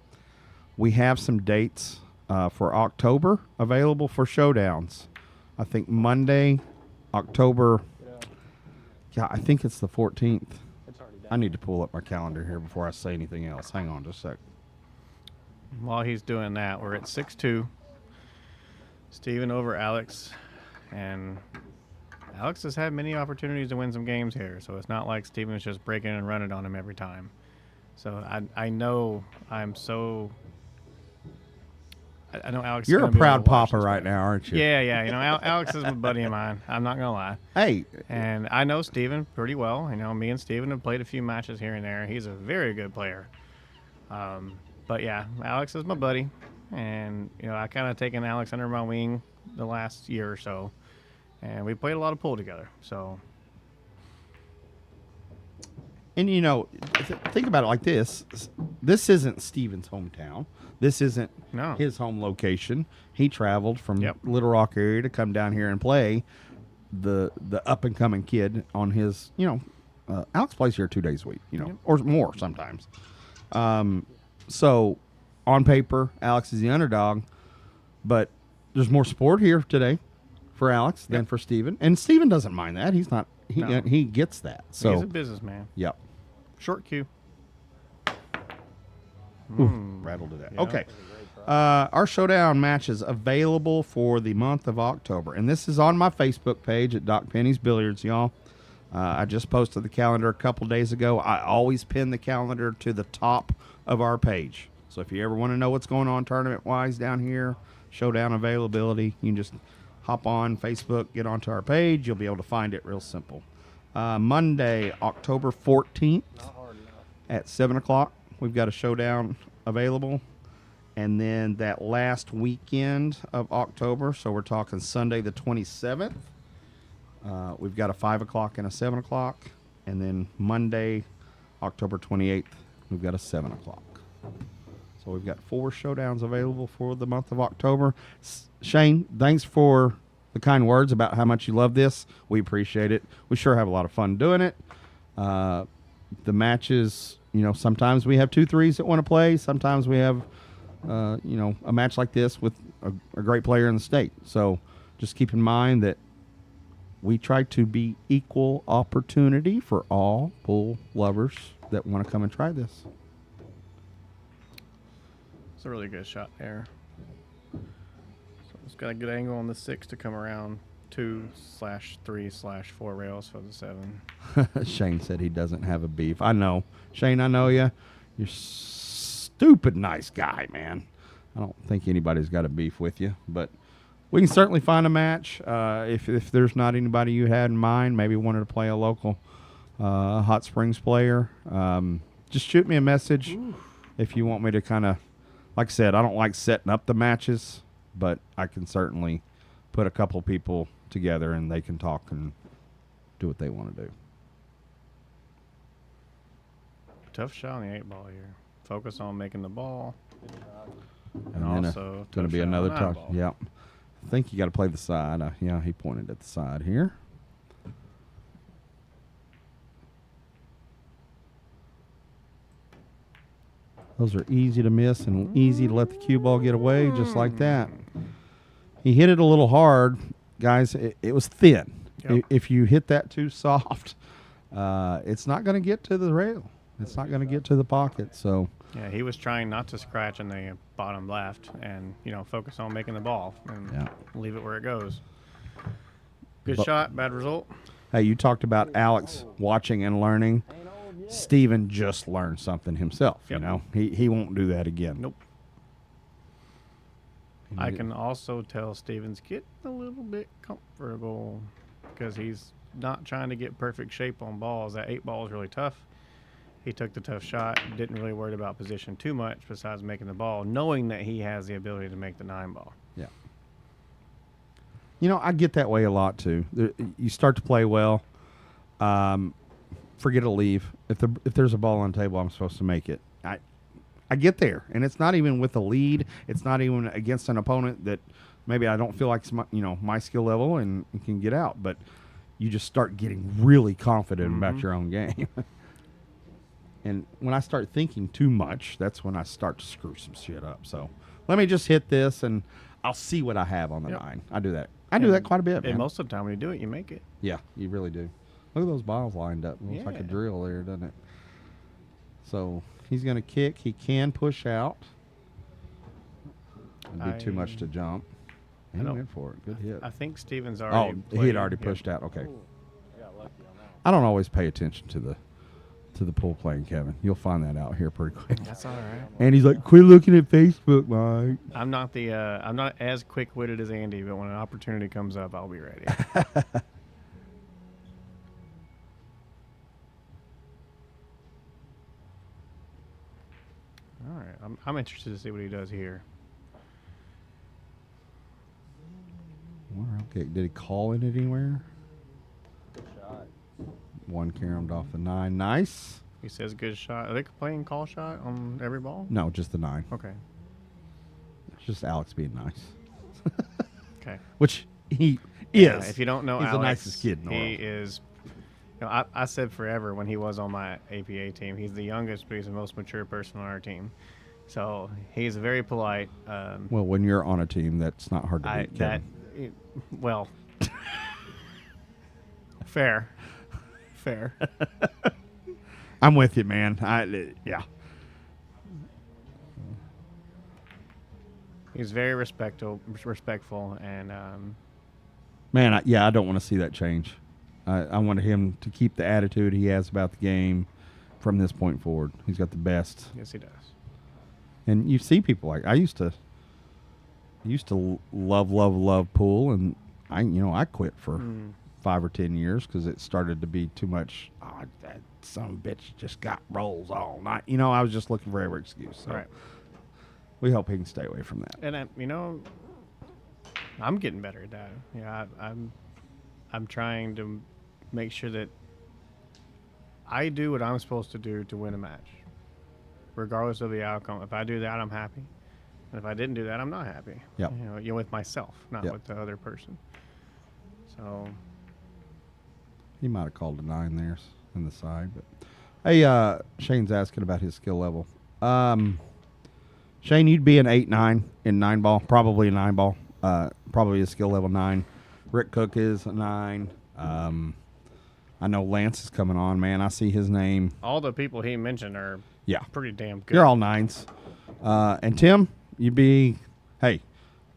We have some dates for October available for showdowns. I think Monday, October, yeah, I think it's the 14th. It's already done. I need to pull up my calendar here before I say anything else. Hang on just a sec. While he's doing that, we're at 6-2. Steven over Alex. And Alex has had many opportunities to win some games here, so it's not like Steven's just breaking and running on him every time. So I know I'm so... I know Alex. You're a proud papa right now, aren't you? Yeah. You know, Alex is a buddy of mine. I'm not gonna lie. Hey, And I know Steven pretty well. You know, me and Steven have played a few matches here and there. He's a very good player. But yeah, Alex is my buddy, and you know, I kind of taken Alex under my wing the last year or so, and we played a lot of pool together. So and you know, think about it like this. This isn't Steven's hometown. This isn't No. his home location. He traveled from Yep. Little Rock area to come down here and play the up and coming kid on his, you know, Alex plays here 2 days a week, you know, or more sometimes. So on paper, Alex is the underdog, but there's more support here today for Alex than for Steven. And Steven doesn't mind that. He's not, No. he gets that. So, he's a businessman. yep. Short queue. Rattled it out. Yeah. Okay. Our showdown match is available for the month of October, and this is on my Facebook page at Doc Penny's Billiards, y'all. I just posted the calendar a couple days ago. I always pin the calendar to the top of our page. So if you ever want to know what's going on tournament-wise down here, showdown availability, you can just hop on Facebook, get onto our page. You'll be able to find it real simple. Monday, October 14th at 7 o'clock. We've got a showdown available. And then that last weekend of October, so we're talking Sunday the 27th, we've got a 5 o'clock and a 7 o'clock. And then Monday, October 28th, we've got a 7 o'clock. So we've got 4 showdowns available for the month of October. Shane, thanks for the kind words about how much you love this. We appreciate it. We sure have a lot of fun doing it. The matches, you know, sometimes we have 2 threes that want to play. Sometimes we have, you know, a match like this with a great player in the state. So just keep in mind that we try to be equal opportunity for all pool lovers that want to come and try this. It's a really good shot there. So it's got a good angle on the 6 to come around 2/3/4 rails for the 7. Shane said he doesn't have a beef. I know. Shane, I know you. You're stupid nice guy, man. I don't think anybody's got a beef with you, but we can certainly find a match. If there's not anybody you had in mind, maybe wanted to play a local Hot Springs player, just shoot me a message. If you want me to kind of, like I said, I don't like setting up the matches, but I can certainly put a couple people together and they can talk and do what they want to do. Tough shot on the 8-ball here. Focus on making the ball. And And then also going to tough be shot on another the tough. 9-ball. Yep. I think you got to play the side. Yeah, he pointed at the side here. Those are easy to miss and easy to let the cue ball get away just like that. He hit it a little hard. Guys, it was thin. Yep. If you hit that too soft, it's not going to get to the rail. It's not going to get to the pocket. So, Yeah, he was trying not to scratch in the bottom left and, focus on making the ball and Yeah. leave it where it goes. Good But- shot, bad result. hey, you talked about Alex watching and learning. Steven just learned something himself. Yep. You know, he won't do that again. Nope. I can also tell Steven's getting a little bit comfortable because he's not trying to get perfect shape on balls. That 8-ball is really tough. He took the tough shot, didn't really worry about position too much besides making the ball, knowing that he has the ability to make the 9-ball. Yeah. I get that way a lot too. You start to play well, forget to leave. If there's a ball on the table, I'm supposed to make it. I get there, and it's not even with a lead. It's not even against an opponent that maybe I don't feel like it's my skill level and can get out. But you just start getting really confident about your own game. And when I start thinking too much, that's when I start to screw some shit up. So let me just hit this, and I'll see what I have on the 9. I do that. I do that quite a bit, man. And most of the time when you do it, you make it. Yeah, you really do. Look at those balls lined up. Looks like a Yeah. drill there, doesn't it? So he's going to kick. He can push out. It'd be too much to jump. He don't- went for it. Good hit. I think Steven's Oh, already he played. had already Yep. pushed out. Okay. I got lucky on that one. I don't always pay attention to the pool playing, Kevin. You'll find that out here pretty quick. That's all right. And he's like, quit looking at Facebook, Mike. I'm not as quick-witted as Andy, but when an opportunity comes up, I'll be ready. All right, I'm interested to see what he does here. Okay, did he call it anywhere? Good shot. One caromed off the 9. Nice. He says good shot. Are they playing call shot on every ball? No, just the 9. Okay. It's just Alex being nice. Okay. Which he Yeah, is. if you don't know he's Alex, the nicest kid in the he world. is. I said forever when he was on my APA team, he's the youngest, but he's the most mature person on our team. So he's very polite. Well, when you're on a team, that's not hard to beat. Kevin. Well, fair. I'm with you, man. Yeah. He's very respectful, and Man, I don't want to see that change. I want him to keep the attitude he has about the game from this point forward. He's got the best. yes, he does. And you see people like I used to love pool, and I quit for 5 or 10 years because it started to be too much. Oh, that son of a bitch just got rolls all night. I was just looking for every excuse. So Right. we hope he can stay away from that. And I'm getting better at that. Yeah, I'm trying to make sure that I do what I'm supposed to do to win a match, regardless of the outcome. If I do that, I'm happy, and if I didn't do that, I'm not happy. Yep. With myself, not Yep. with the other person. So He might have called a 9 there in the side, but hey, Shane's asking about his skill level. Shane, you'd be an 8-9 in 9-ball, probably a 9-ball, probably a skill level 9. Rick Cook is a 9. I know Lance is coming on, man. I see his name. all the people he mentioned are Yeah, pretty damn good. you're all 9s. And Tim, hey,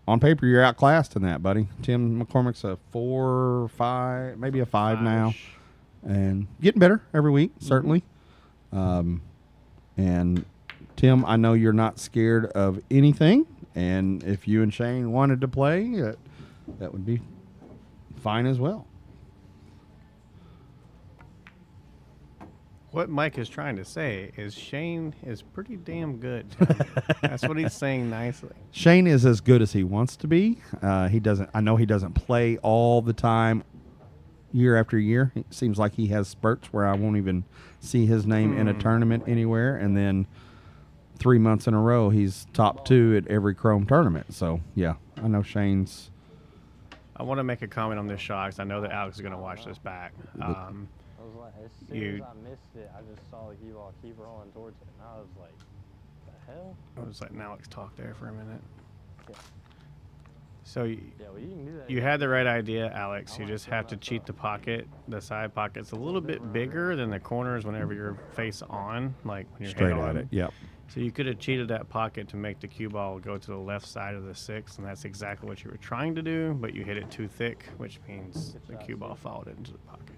on paper you're outclassed in that, buddy. Tim McCormick's a 4, 5, maybe a 5 now, Five-ish. and getting better every week, certainly. And Tim, I know you're not scared of anything, and if you and Shane wanted to play, that would be fine as well. What Mike is trying to say is Shane is pretty damn good. That's what he's saying nicely. Shane is as good as he wants to be. He doesn't. I know he doesn't play all the time, year after year. It seems like he has spurts where I won't even see his name in a tournament anywhere, and then 3 months in a row he's top 2 at every Chrome tournament. So yeah, I know Shane's. I want to make a comment on this shot because I know that Alex is going to watch this back. I was like, as soon You- as I missed it, I just saw the cue ball keep rolling towards it, and I was like, the hell? I was letting Alex talk there for a minute. Yeah. So Yeah, well, you can do that. you had the right idea, Alex. You just have to cheat the pocket. The side pocket's a little bit bigger than the corners whenever you're face on, like when you're Straight head at on. it. Yep. So you could have cheated that pocket to make the cue ball go to the left side of the 6, and that's exactly what you were trying to do, but you hit it too thick, which means the cue ball followed it into the pocket.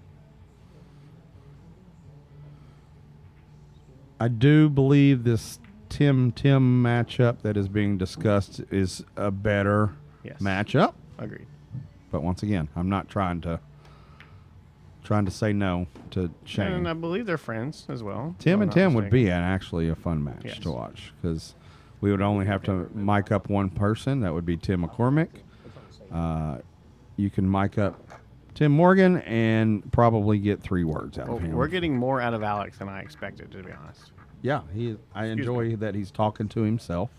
I do believe this Tim matchup that is being discussed is a better Yes. matchup. Agreed. But once again, I'm not trying to say no to Shane. And I believe they're friends as well. if Tim I'm and not Tim would mistaken. be actually a fun match Yes. to watch because we would only have to mic up one person. That would be Tim McCormick. You can mic up Tim Morgan and probably get 3 words out Well, of him. we're getting more out of Alex than I expected, to be honest. Yeah, I enjoy that he's talking to himself.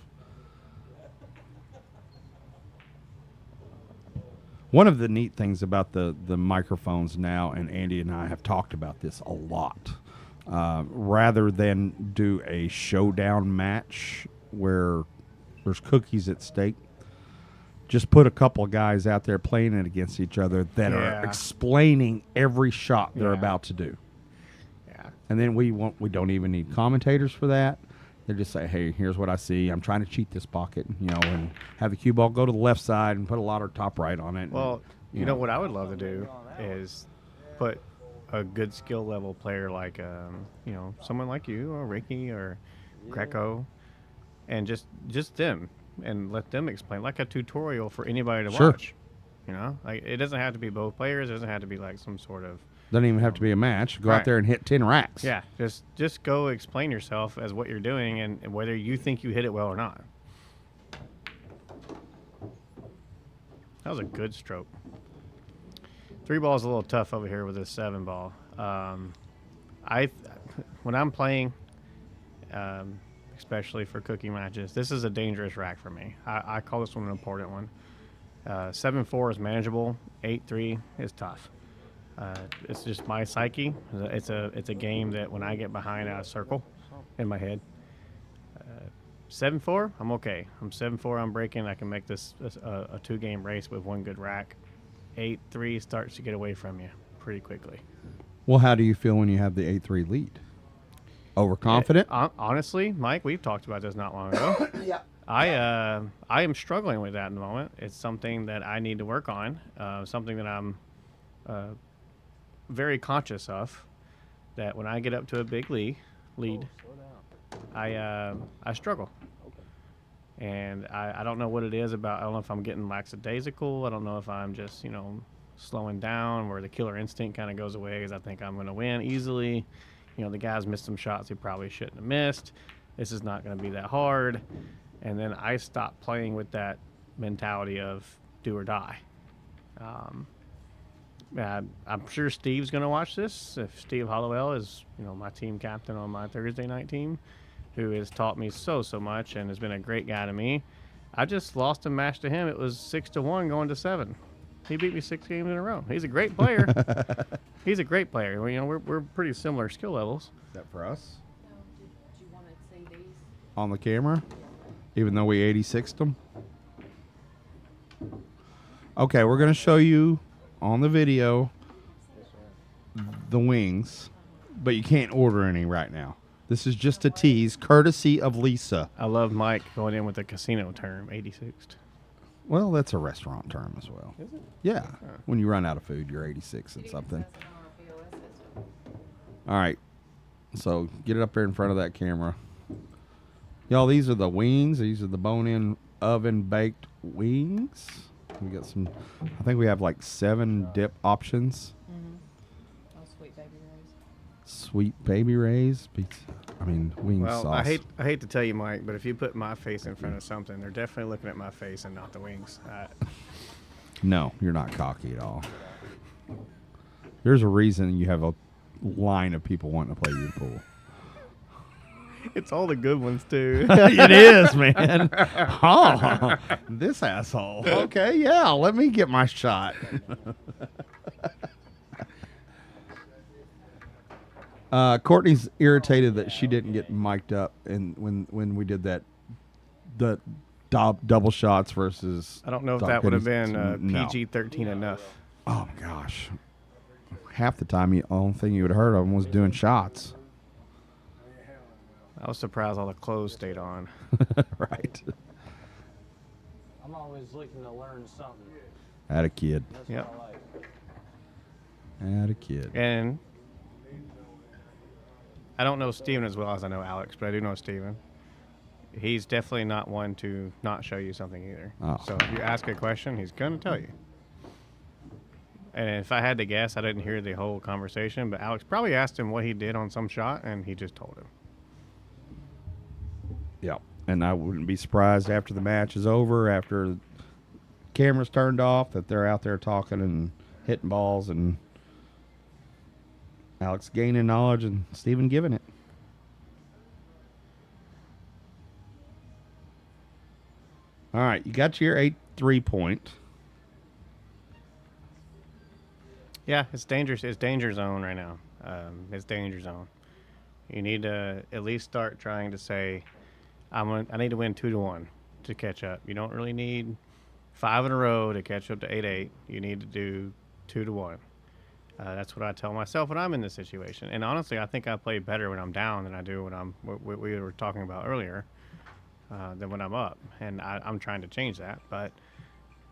One of the neat things about the microphones now, and Andy and I have talked about this a lot, rather than do a showdown match where there's cookies at stake, just put a couple of guys out there playing it against each other that Yeah. are explaining every shot they're Yeah. about to do. Yeah. And then we don't even need commentators for that. They just say, hey, here's what I see. I'm trying to cheat this pocket, and have the cue ball go to the left side and put a louder top right on it. Well, and, you know what I would love to do is put a good skill level player like, someone like you or Ricky or Greco, and just them, and let them explain like a tutorial for anybody to Sure. watch. Like it doesn't have to be both players. It doesn't have to be like some sort of Doesn't even have to be a match. Go out Right. there and hit 10 racks. yeah. Just go explain yourself as what you're doing and whether you think you hit it well or not. That was a good stroke. 3 ball is a little tough over here with this 7 ball. When I'm playing, especially for cookie matches, this is a dangerous rack for me. I call this one an important one. 7-4 is manageable. 8-3 is tough. It's just my psyche. It's a game that when I get behind, I circle in my head. 7-4, I'm okay. I'm 7-4. I'm breaking. I can make this a 2-game race with one good rack. 8-3 starts to get away from you pretty quickly. Well, how do you feel when you have the 8-3 lead? Overconfident? Honestly, Mike, we've talked about this not long ago. Yeah. I am struggling with that in the moment. It's something that I need to work on. Something that I'm very conscious of. That when I get up to a big lead, Slow down. I struggle. And I don't know what it is about. I don't know if I'm getting lackadaisical. I don't know if I'm just slowing down, where the killer instinct kind of goes away because I think I'm going to win easily. The guys missed some shots he probably shouldn't have missed. This is not going to be that hard. And then I stop playing with that mentality of do or die. I'm sure Steve's going to watch this. If Steve Hollowell is, my team captain on my Thursday night team, who has taught me so much and has been a great guy to me. I just lost a match to him. It was 6-1 going to 7. He beat me 6 games in a row. He's a great player. He's a great player. We're pretty similar skill levels. Is that for us? So, did you want to say these? On the camera? Even though we 86'd them? Okay, we're going to show you on the video the wings, but you can't order any right now. This is just a tease, courtesy of Lisa. I love Mike going in with the casino term, 86th. Well, that's a restaurant term as well. Is it? Yeah. When you run out of food, you're 86 and something. All right. So get it up there in front of that camera. Y'all, these are the wings. These are the bone-in oven-baked wings. We got some, I think we have like 7 dip options. Oh, sweet baby rays. Sweet baby rays. Wing Well, sauce. I hate to tell you, Mike, but if you put my face in front of something, they're definitely looking at my face and not the wings. No, you're not cocky at all. There's a reason you have a line of people wanting to play your pool. It's all the good ones, too. It is, man. Oh, this asshole. Okay, yeah, let me get my shot. Courtney's irritated that she didn't get mic'd up and when we did the double shots versus. I don't know if dog that would have goodies. been No. PG-13 enough. Oh my gosh! Half the time, the only thing you would have heard of them was doing shots. I was surprised all the clothes stayed on. Right. I'm always looking to learn something. Had a kid. That's Yep. what I like. Had a kid. And I don't know Steven as well as I know Alex, but I do know Steven. He's definitely not one to not show you something either. Oh. So if you ask a question, he's going to tell you. And if I had to guess, I didn't hear the whole conversation, but Alex probably asked him what he did on some shot, and he just told him. Yeah. And I wouldn't be surprised after the match is over, after cameras turned off, that they're out there talking and hitting balls and Alex gaining knowledge and Steven giving it. All right, you got your 8-3 point. Yeah, it's dangerous. It's danger zone right now. It's danger zone. You need to at least start trying to say, I need to win 2-1 to catch up. You don't really need 5 in a row to catch up to 8-8. You need to do 2-1. That's what I tell myself when I'm in this situation. And honestly, I think I play better when I'm down than I do when I'm what we were talking about earlier than when I'm up. And I'm trying to change that. But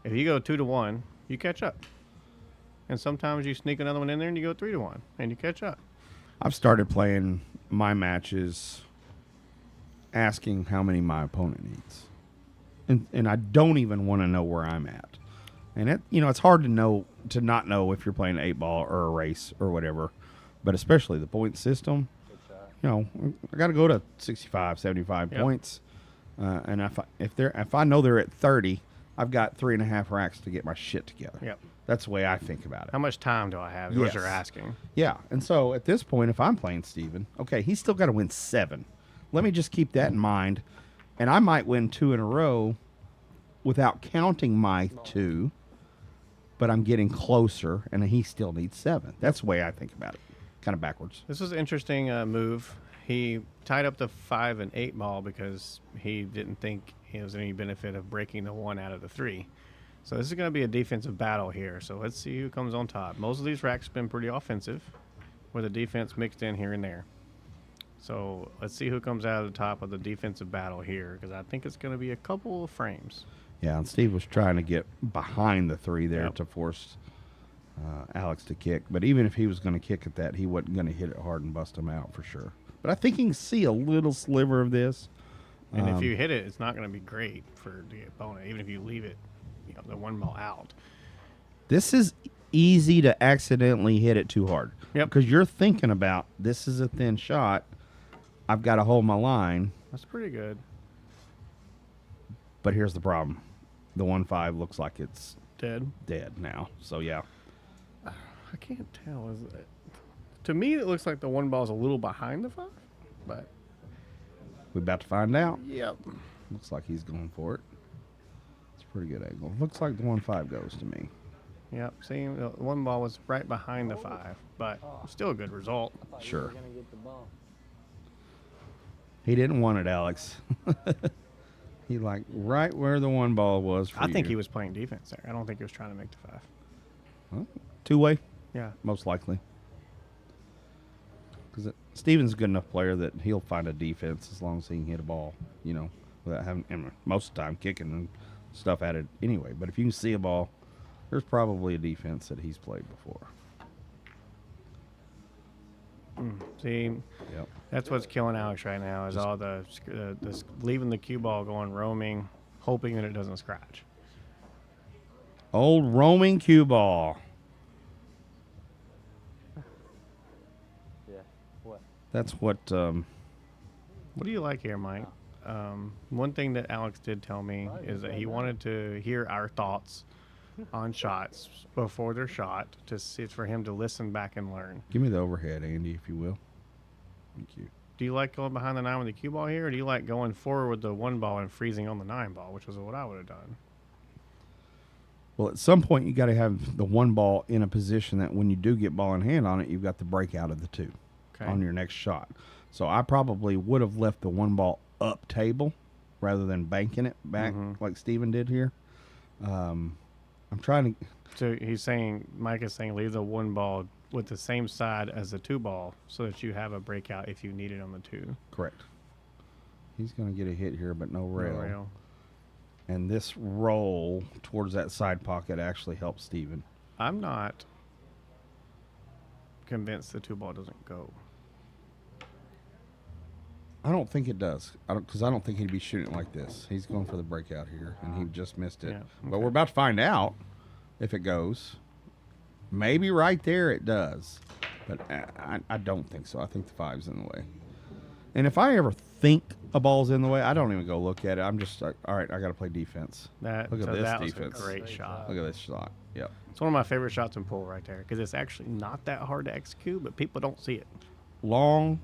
if you go 2-1, you catch up. And sometimes you sneak another one in there and you go 3-1 and you catch up. I've started playing my matches asking how many my opponent needs. And I don't even want to know where I'm at. And it's hard to not know if you're playing an 8-ball or a race or whatever. But especially the point system, I got to go to 65, 75 Yep. points. And if I know they're at 30, I've got 3.5 racks to get my shit together. Yep. That's the way I think about it. How much time do I have? Is Yes. what you're asking. Yeah, and so at this point, if I'm playing Steven, okay, he's still got to win 7. Let me just keep that in mind, and I might win 2 in a row without counting my 2, but I'm getting closer, and he still needs 7. That's the way I think about it, kind of backwards. This was an interesting move. He tied up the 5 and 8 ball because he didn't think there was any benefit of breaking the 1 out of the 3. So this is going to be a defensive battle here. So let's see who comes on top. Most of these racks have been pretty offensive with a defense mixed in here and there. So let's see who comes out of the top of the defensive battle here, because I think it's going to be a couple of frames. Yeah, and Steve was trying to get behind the 3 there Yep. to force Alex to kick. But even if he was going to kick at that, he wasn't going to hit it hard and bust him out for sure. But I think he can see a little sliver of this. And if you hit it, it's not going to be great for the opponent, even if you leave it, the 1 ball out. This is easy to accidentally hit it too hard. Yep. Because you're thinking about, this is a thin shot. I've got to hold my line. That's pretty good. But here's the problem. The 1-5 looks like it's Dead. dead now. So, yeah. I can't tell. Is it? To me, it looks like the 1 ball is a little behind the 5, but We're about to find out. yep. Looks like he's going for it. It's a pretty good angle. Looks like the 1-5 goes to me. Yep. See, the 1 ball was right behind the 5, but still a good result. Thought you Sure. were gonna get the bump. He didn't want it, Alex. He like right where the 1 ball was for I think you. he was playing defense there. I don't think he was trying to make the 5. Well, 2-way, Yeah. most likely. Because Steven's a good enough player that he'll find a defense as long as he can hit a ball, without having, and most of the time, kicking and stuff at it anyway. But if you can see a ball, there's probably a defense that he's played before. See, Yep. that's what's killing Alex right now is all the leaving the cue ball going roaming, hoping that it doesn't scratch. Old roaming cue ball. Yeah. What? That's what. What do you like here, Mike? One thing that Alex did tell me is that he wanted to hear our thoughts on shots before they're shot to see for him to listen back and learn. Give me the overhead, Andy, if you will. Thank you. Do you like going behind the 9 with the cue ball here, or do you like going forward with the 1 ball and freezing on the 9 ball, which is what I would have done? Well, at some point, you got to have the 1 ball in a position that when you do get ball in hand on it, you've got the breakout of the 2 on your next shot. So I probably would have left the 1 ball up table rather than banking it back like Steven did here. I'm trying to. So Mike is saying leave the 1 ball with the same side as the 2 ball so that you have a breakout if you need it on the 2. Correct. He's going to get a hit here, but no rail. No rail. And this roll towards that side pocket actually helps Steven. I'm not convinced the 2 ball doesn't go. I don't think it does. Because I don't think he'd be shooting it like this. He's going for the breakout here, and he just missed it. Yeah, But we're about to find out if it goes. Maybe right there it does. But I don't think so. I think the 5's in the way. And if I ever think a ball's in the way, I don't even go look at it. I'm just like, all right, I got to play defense. Look at this that defense. was a great shot. Look at this shot. Yep. It's one of my favorite shots in pool right there because it's actually not that hard to execute, but people don't see it. Long,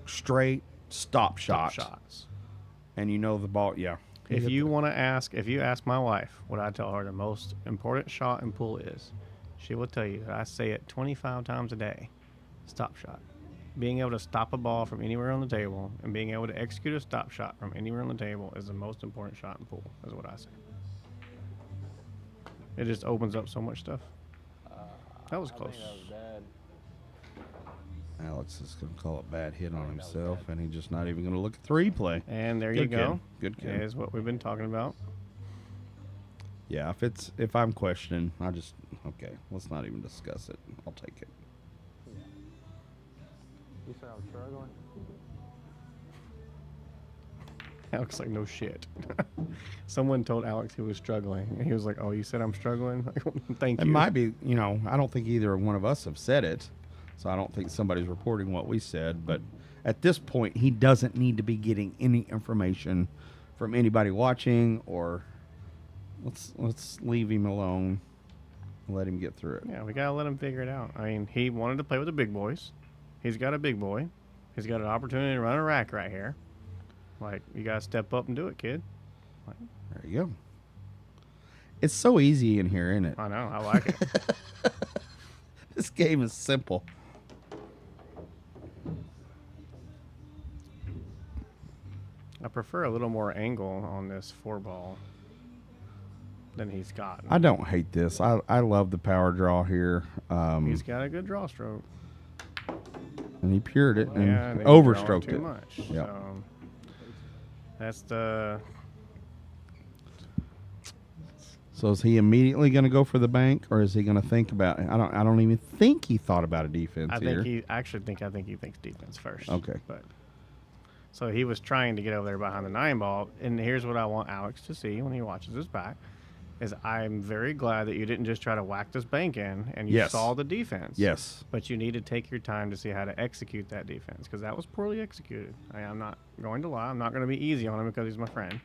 straight, stop Top shot. shots. And you know the ball, yeah. If you ask my wife what I tell her the most important shot in pool is, she will tell you that I say it 25 times a day. Stop shot. Being able to stop a ball from anywhere on the table and being able to execute a stop shot from anywhere on the table is the most important shot in pool, is what I say. It just opens up so much stuff. That was close. I think that was bad. Alex is going to call it bad hit on himself, and he's just not even going to look at the replay. And there you Good go. kid. Good kid. Is what we've been talking about. Yeah, if I'm questioning, okay, let's not even discuss it. I'll take it. You said I was struggling? Alex like, no shit. Someone told Alex he was struggling, and he was like, oh, you said I'm struggling? Thank you. It might be, I don't think either one of us have said it, so I don't think somebody's reporting what we said. But at this point, he doesn't need to be getting any information from anybody watching, or let's leave him alone and let him get through it. Yeah, we got to let him figure it out. I mean, he wanted to play with the big boys. He's got a big boy. He's got an opportunity to run a rack right here. Like, you got to step up and do it, kid. Like, There you go. It's so easy in here, isn't it? I know. I like it. This game is simple. I prefer a little more angle on this 4 ball than he's got. I don't hate this. I love the power draw here. He's got a good draw stroke. And he pured it and Yeah, they overstroked too it. much. Yep. So that's the. So is he immediately going to go for the bank, or is he going to think about it? I don't even think he thought about a defense I here. think he thinks defense first. Okay. But so he was trying to get over there behind the 9 ball, and here's what I want Alex to see when he watches this back: is I'm very glad that you didn't just try to whack this bank in and you Yes. saw the defense. Yes. But you need to take your time to see how to execute that defense because that was poorly executed. I'm not going to lie. I'm not going to be easy on him because he's my friend.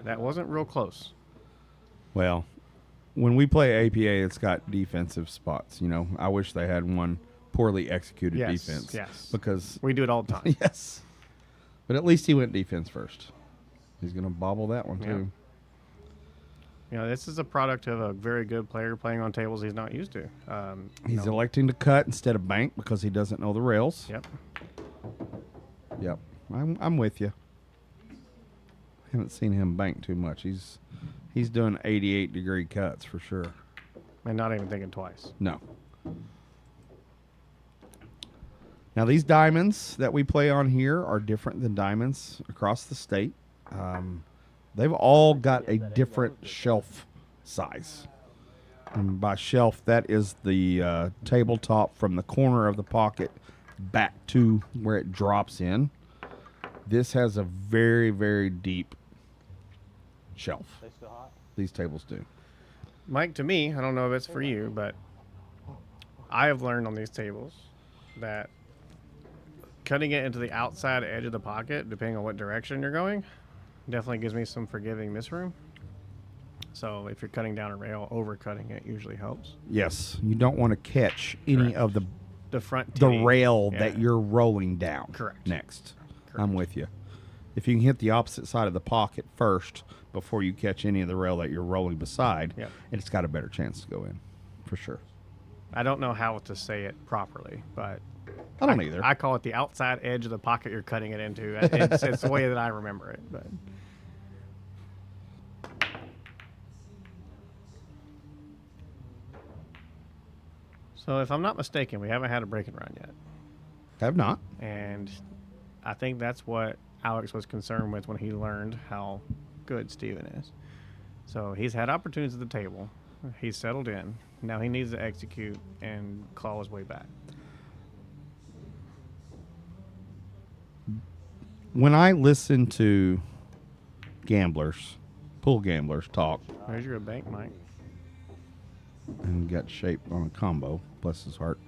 That wasn't real close. Well, when we play APA, it's got defensive spots. I wish they had one poorly executed Yes, defense. yes. Because, We do it all the time. yes. But at least he went defense first. He's going to bobble that one, too. This is a product of a very good player playing on tables he's not used to. He's electing to cut instead of bank because he doesn't know the rails. Yep. Yep. I'm with you. Haven't seen him bank too much. He's doing 88-degree cuts for sure. And not even thinking twice. No. Now, these diamonds that we play on here are different than diamonds across the state. They've all got a different shelf size. And by shelf, that is the tabletop from the corner of the pocket back to where it drops in. This has a very, very deep shelf. They still hot? These tables do. Mike, to me, I don't know if it's for you, but I have learned on these tables that cutting it into the outside edge of the pocket, depending on what direction you're going, definitely gives me some forgiving miss room. So if you're cutting down a rail, overcutting it usually helps. Yes, you don't want to catch any Correct. of The front the tee. rail Yeah. that you're rolling down. Correct. Next. Correct. I'm with you. If you can hit the opposite side of the pocket first before you catch any of the rail that you're rolling beside, Yep. it's got a better chance to go in, for sure. I don't know how to say it properly, but I don't either. I call it the outside edge of the pocket you're cutting it into. It's the way that I remember it. But so if I'm not mistaken, we haven't had a break and run yet, Have not. and I think that's what Alex was concerned with when he learned how good Steven is. So he's had opportunities at the table. He's settled in. Now he needs to execute and claw his way back. When I listen to gamblers, pool gamblers talk, There's your bank, Mike. and got shaped on a combo, bless his heart.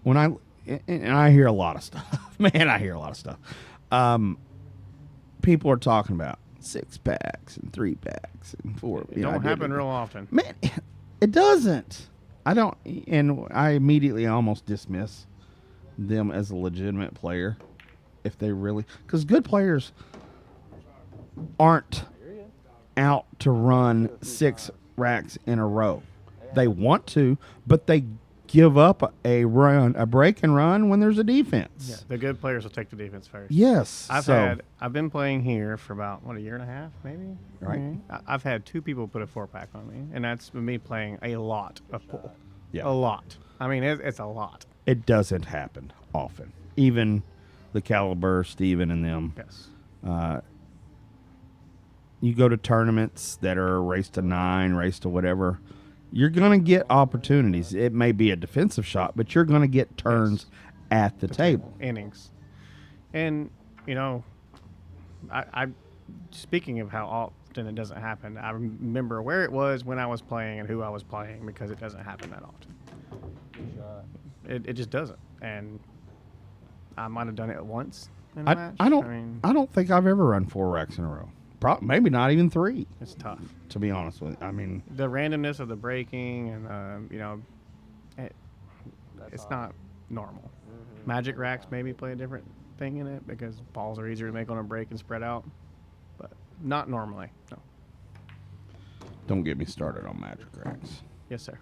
When I hear a lot of stuff, man, I hear a lot of stuff. People are talking about 6-packs and 3-packs and 4. It don't happen real often. Man, it doesn't. I don't, and I immediately almost dismiss them as a legitimate player if they really, because good players aren't out to run 6 racks in a row. They want to, but they give up a break and run when there's a defense. Yeah, the good players will take the defense first. Yes. I've been playing here for about a year and a half, maybe. Right. I've had 2 people put a 4-pack on me, and that's me playing a lot of pool. Yeah. A lot. I mean, it's a lot. It doesn't happen often. Even the caliber, Steven and them. Yes. You go to tournaments that are race to 9, race to whatever, you're going to get opportunities. It may be a defensive shot, but you're going to get turns at the table. Innings. And, I speaking of how often it doesn't happen, I remember where it was when I was playing and who I was playing, because it doesn't happen that often. It just doesn't. And I might have done it once in a match. I don't think I've ever run 4 racks in a row. Maybe not even 3, It's tough. to be honest with you. I mean, The randomness of the breaking and, it's not normal. Magic racks maybe play a different thing in it because balls are easier to make on a break and spread out, but not normally. No. don't get me started on magic racks. Yes, sir.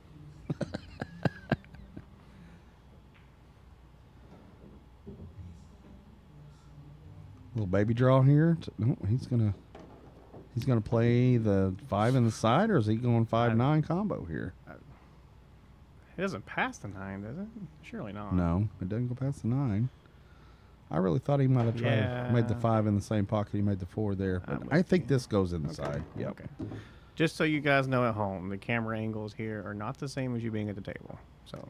Little baby draw here. No, he's gonna play the 5 in the side, or is he going 5-9 combo here? It doesn't pass the 9, does it? Surely not. No, it doesn't go past the 9. I really thought he might have tried made the Yeah. 5 in the same pocket. He made the 4 there, but I'm I with think you. this goes in the side. Yep. Okay. Just so you guys know at home, the camera angles here are not the same as you being at the table. So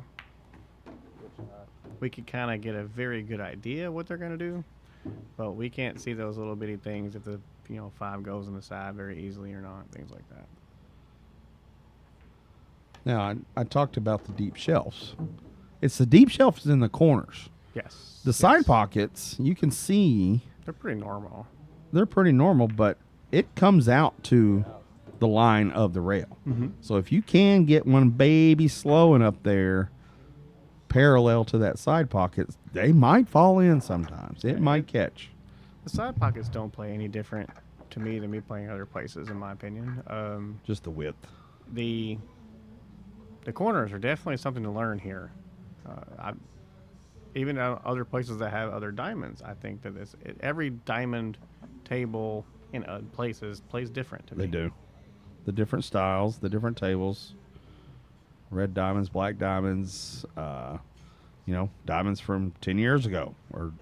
we could kind of get a very good idea what they're going to do, but we can't see those little bitty things if the 5 goes in the side very easily or not, things like that. Now I talked about the deep shelves. It's the deep shelves in the corners. Yes. The side pockets, you can see They're pretty normal. they're pretty normal, but it comes out to the line of the rail. Mm-hmm. So if you can get one baby slowing up there parallel to that side pocket, they might fall in sometimes. It might catch. The side pockets don't play any different to me than me playing other places, in my opinion. Just the width. The corners are definitely something to learn here. Even other places that have other diamonds, I think that every diamond table in places plays different to me. They do. The different styles, the different tables. Red diamonds, black diamonds, diamonds from 10 years ago are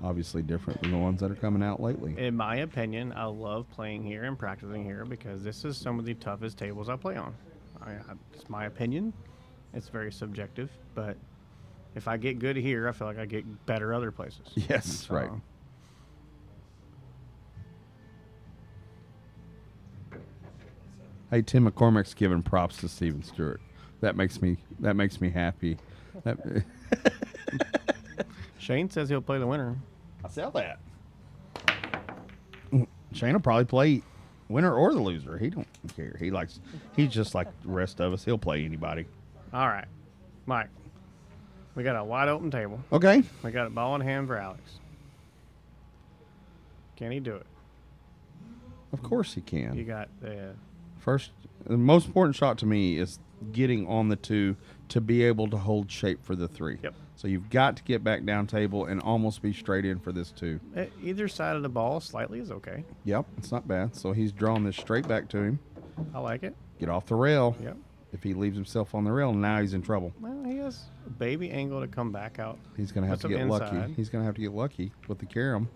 obviously different than the ones that are coming out lately. In my opinion, I love playing here and practicing here because this is some of the toughest tables I play on. It's my opinion. It's very subjective, but if I get good here, I feel like I get better other places. Yes, right. Hey, Tim McCormick's giving props to Steven Stewart. That makes me happy. Shane says he'll play the winner. I sell that. Shane will probably play winner or the loser. He don't care. He's just like the rest of us. He'll play anybody. All right, Mike. We got a wide open table. Okay. We got a ball in hand for Alex. Can he do it? Of course he can. You got the The most important shot to me is getting on the 2 to be able to hold shape for the 3. Yep. So you've got to get back down table and almost be straight in for this 2. Either side of the ball slightly is okay. Yep, it's not bad. So he's drawing this straight back to him. I like it. Get off the rail. Yep. If he leaves himself on the rail, now he's in trouble. Well, he has a baby angle to come back out. He's going to have to Put get some lucky. inside. He's going to have to get lucky with the carom.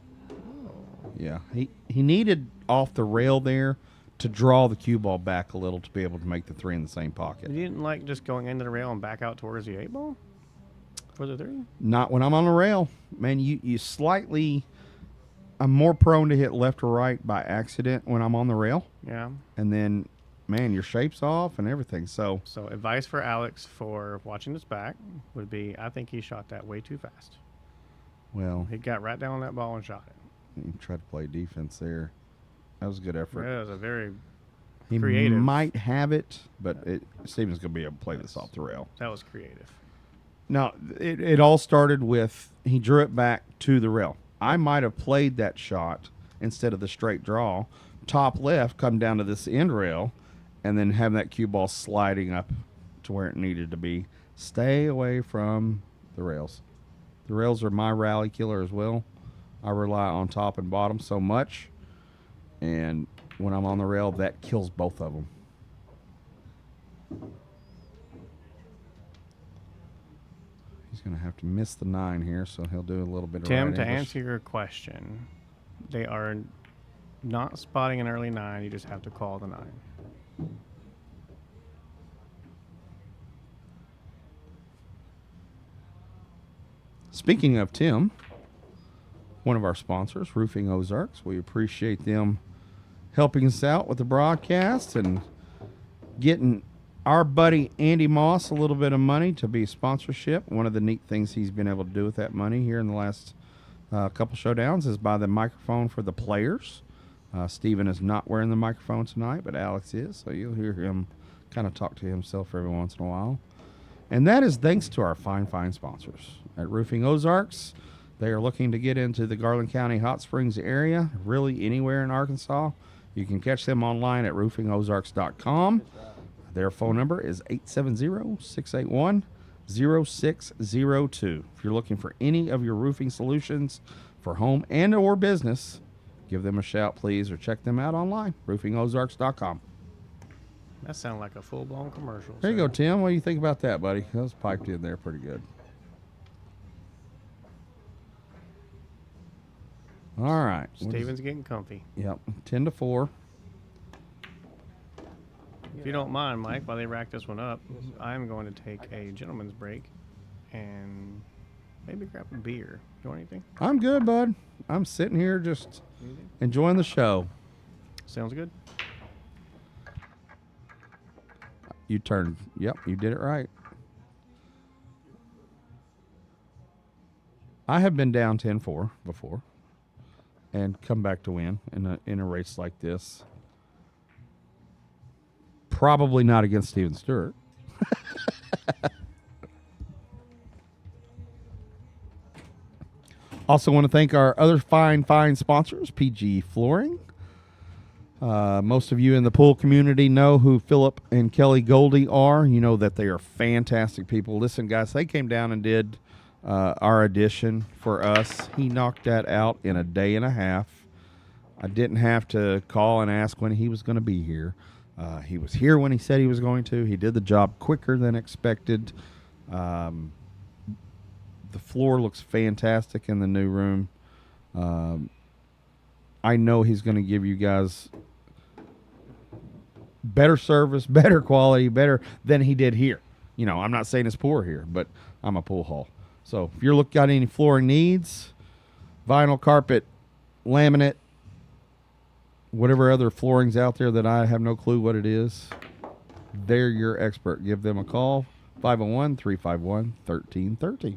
Yeah, he needed off the rail there to draw the cue ball back a little to be able to make the 3 in the same pocket. You didn't like just going into the rail and back out towards the 8 ball for the 3? Not when I'm on the rail. Man, you slightly... I'm more prone to hit left or right by accident when I'm on the rail. Yeah. And then, man, your shape's off and everything. So advice for Alex for watching this back would be, I think he shot that way too fast. well, He got right down on that ball and shot it. he tried to play defense there. That was a good effort. That was a very He creative. might have it, but Steven's going to be able to play this off the rail. That was creative. No, it all started with he drew it back to the rail. I might have played that shot instead of the straight draw, top left, come down to this end rail, and then have that cue ball sliding up to where it needed to be. Stay away from the rails. The rails are my rally killer as well. I rely on top and bottom so much, and when I'm on the rail, that kills both of them. He's going to have to miss the 9 here, so he'll do a little bit of Tim, right to English. answer your question, they are not spotting an early 9. You just have to call the 9. Speaking of Tim, one of our sponsors, Roofing Ozarks, we appreciate them helping us out with the broadcast and getting our buddy Andy Moss a little bit of money to be sponsorship. One of the neat things he's been able to do with that money here in the last couple showdowns is buy the microphone for the players. Steven is not wearing the microphone tonight, but Alex is, so you'll hear him kind of talk to himself every once in a while. And that is thanks to our fine sponsors. At Roofing Ozarks, they are looking to get into the Garland County Hot Springs area, really anywhere in Arkansas. You can catch them online at roofingozarks.com. Their phone number is 870-681-0602. If you're looking for any of your roofing solutions for home and or business, give them a shout, please, or check them out online, roofingozarks.com. That sounded like a full-blown commercial. There you go, Tim. What do you think about that, buddy? That was piped in there pretty good. All right. Steven's getting comfy. Yep, 10-4. If you don't mind, Mike, while they rack this one up, I'm going to take a gentleman's break and maybe grab a beer. You want anything? I'm good, bud. I'm sitting here just enjoying the show. Sounds good. You turned. Yep, you did it right. I have been down 10-4 before and come back to win in a race like this. Probably not against Steven Stewart. Also want to thank our other fine sponsors, PG Flooring. Most of you in the pool community know who Philip and Kelly Goldie are. You know that they are fantastic people. Listen, guys, they came down and did our audition for us. He knocked that out in a day and a half. I didn't have to call and ask when he was going to be here. He was here when he said he was going to. He did the job quicker than expected. The floor looks fantastic in the new room. I know he's going to give you guys better service, better quality, better than he did here. You know, I'm not saying it's poor here, but I'm a pool hall. So if you're got any flooring needs, vinyl, carpet, laminate, whatever other floorings out there that I have no clue what it is, they're your expert. Give them a call, 501-351-1330.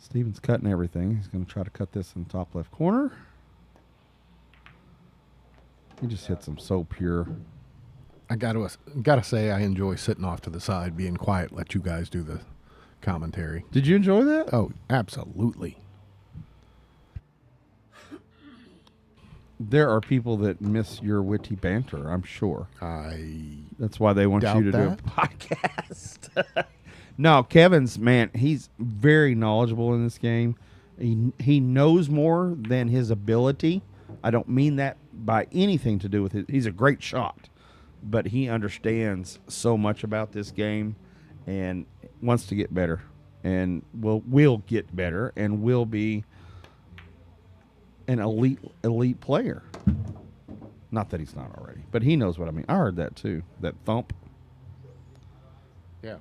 Steven's cutting everything. He's going to try to cut this in the top left corner. He just hits them so pure. I gotta say, I enjoy sitting off to the side, being quiet, let you guys do the commentary. Did you enjoy that? Oh, absolutely. There are people that miss your witty banter, I'm sure. That's why they want doubt you to that. do a podcast. No, Kevin's, man, he's very knowledgeable in this game. He knows more than his ability. I don't mean that by anything to do with it. He's a great shot, but he understands so much about this game and wants to get better, and will get better and will be an elite player. Not that he's not already, but he knows what I mean. I heard that too. That thump. Yeah.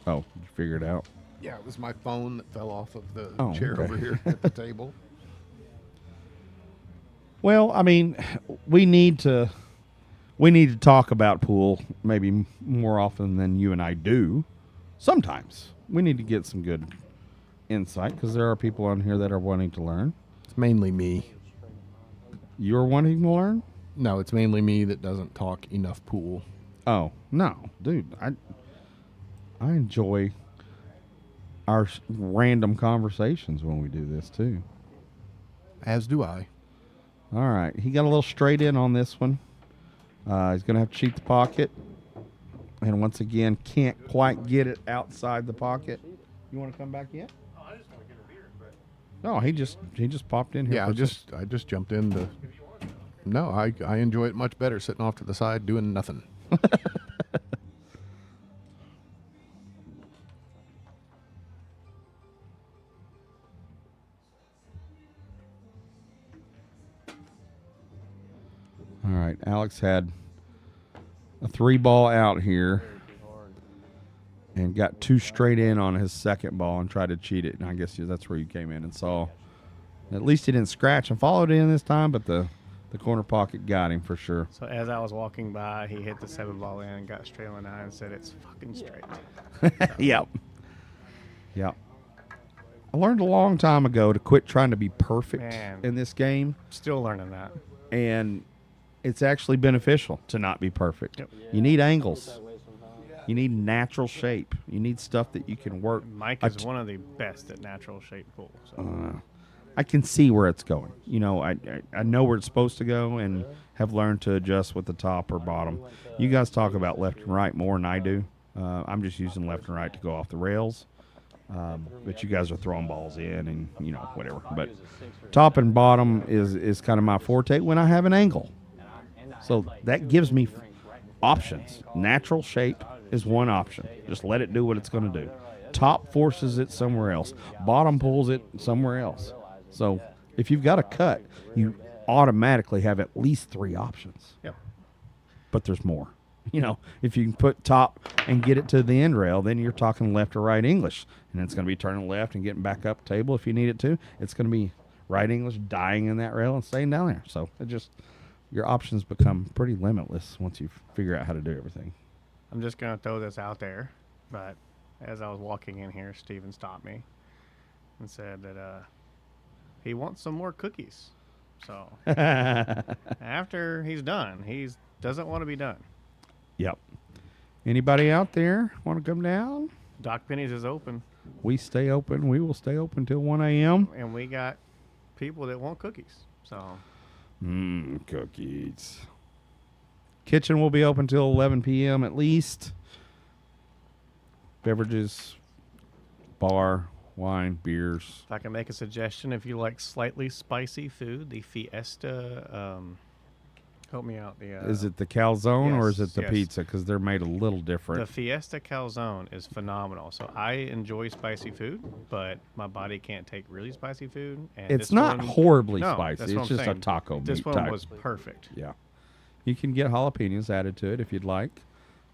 Oh, you figured it out. Yeah, it was my phone that fell off of the Oh, chair okay. over here at the table. Well, I mean, we need to talk about pool maybe more often than you and I do. Sometimes we need to get some good insight because there are people on here that are wanting to learn. It's mainly me. You're wanting to learn? No, it's mainly me that doesn't talk enough pool. Oh, no, dude. I enjoy our random conversations when we do this too. As do I. All right. He got a little straight in on this one. He's going to have to cheat the pocket. And once again, can't quite get it outside the pocket. You want to come back in? Oh, I just want to get a beer, but No, he just popped in here. Yeah, for I just jumped in to. No, I enjoy it much better sitting off to the side doing nothing. All right. Alex had a 3-ball out here and got 2 straight in on his second ball and tried to cheat it. And I guess that's where you came in and saw. At least he didn't scratch and followed it in this time, but the corner pocket got him for sure. so as I was walking by, he hit the 7-ball in and got straight on the 9 and said it's fucking straight. Yep. Yep. I learned a long time ago to quit trying to be perfect Man. in this game, Still learning that. and it's actually beneficial to not be perfect. Yep. You need angles. You need natural shape. You need stuff that you can work. Mike I is t- one of the best at natural shape pool. So. I can see where it's going. You know, I know where it's supposed to go and have learned to adjust with the top or bottom. You guys talk about left and right more than I do. I'm just using left and right to go off the rails. But you guys are throwing balls in and, you know, whatever. But top and bottom is kind of my forte when I have an angle. So that gives me options. Natural shape is one option. Just let it do what it's going to do. Top forces it somewhere else. Bottom pulls it somewhere else. So if you've got a cut, you automatically have at least 3 options. Yep. But there's more. You know, if you can put top and get it to the end rail, then you're talking left or right English. And it's going to be turning left and getting back up table if you need it to. It's going to be right English, dying in that rail and staying down there. So it just, your options become pretty limitless once you figure out how to do everything. I'm just going to throw this out there, but as I was walking in here, Steven stopped me and said that he wants some more cookies. So after he's done, he doesn't want to be done. Yep. Anybody out there want to come down? Doc Penny's is open, We stay open. We will stay open till 1 a.m. and we got people that want cookies. So Cookies. Kitchen will be open till 11 p.m. at least. Beverages, bar, wine, beers. if I can make a suggestion, if you like slightly spicy food, the Fiesta Help me out. The Is it the calzone or is it yes, the yes. pizza? Because they're made a little the different. Fiesta Calzone is phenomenal. So I enjoy spicy food, but my body can't take really spicy food. And It's this not one, horribly no, spicy. that's what It's I'm just a saying. taco This meat one type. was perfect. Yeah. You can get jalapenos added to it if you'd like.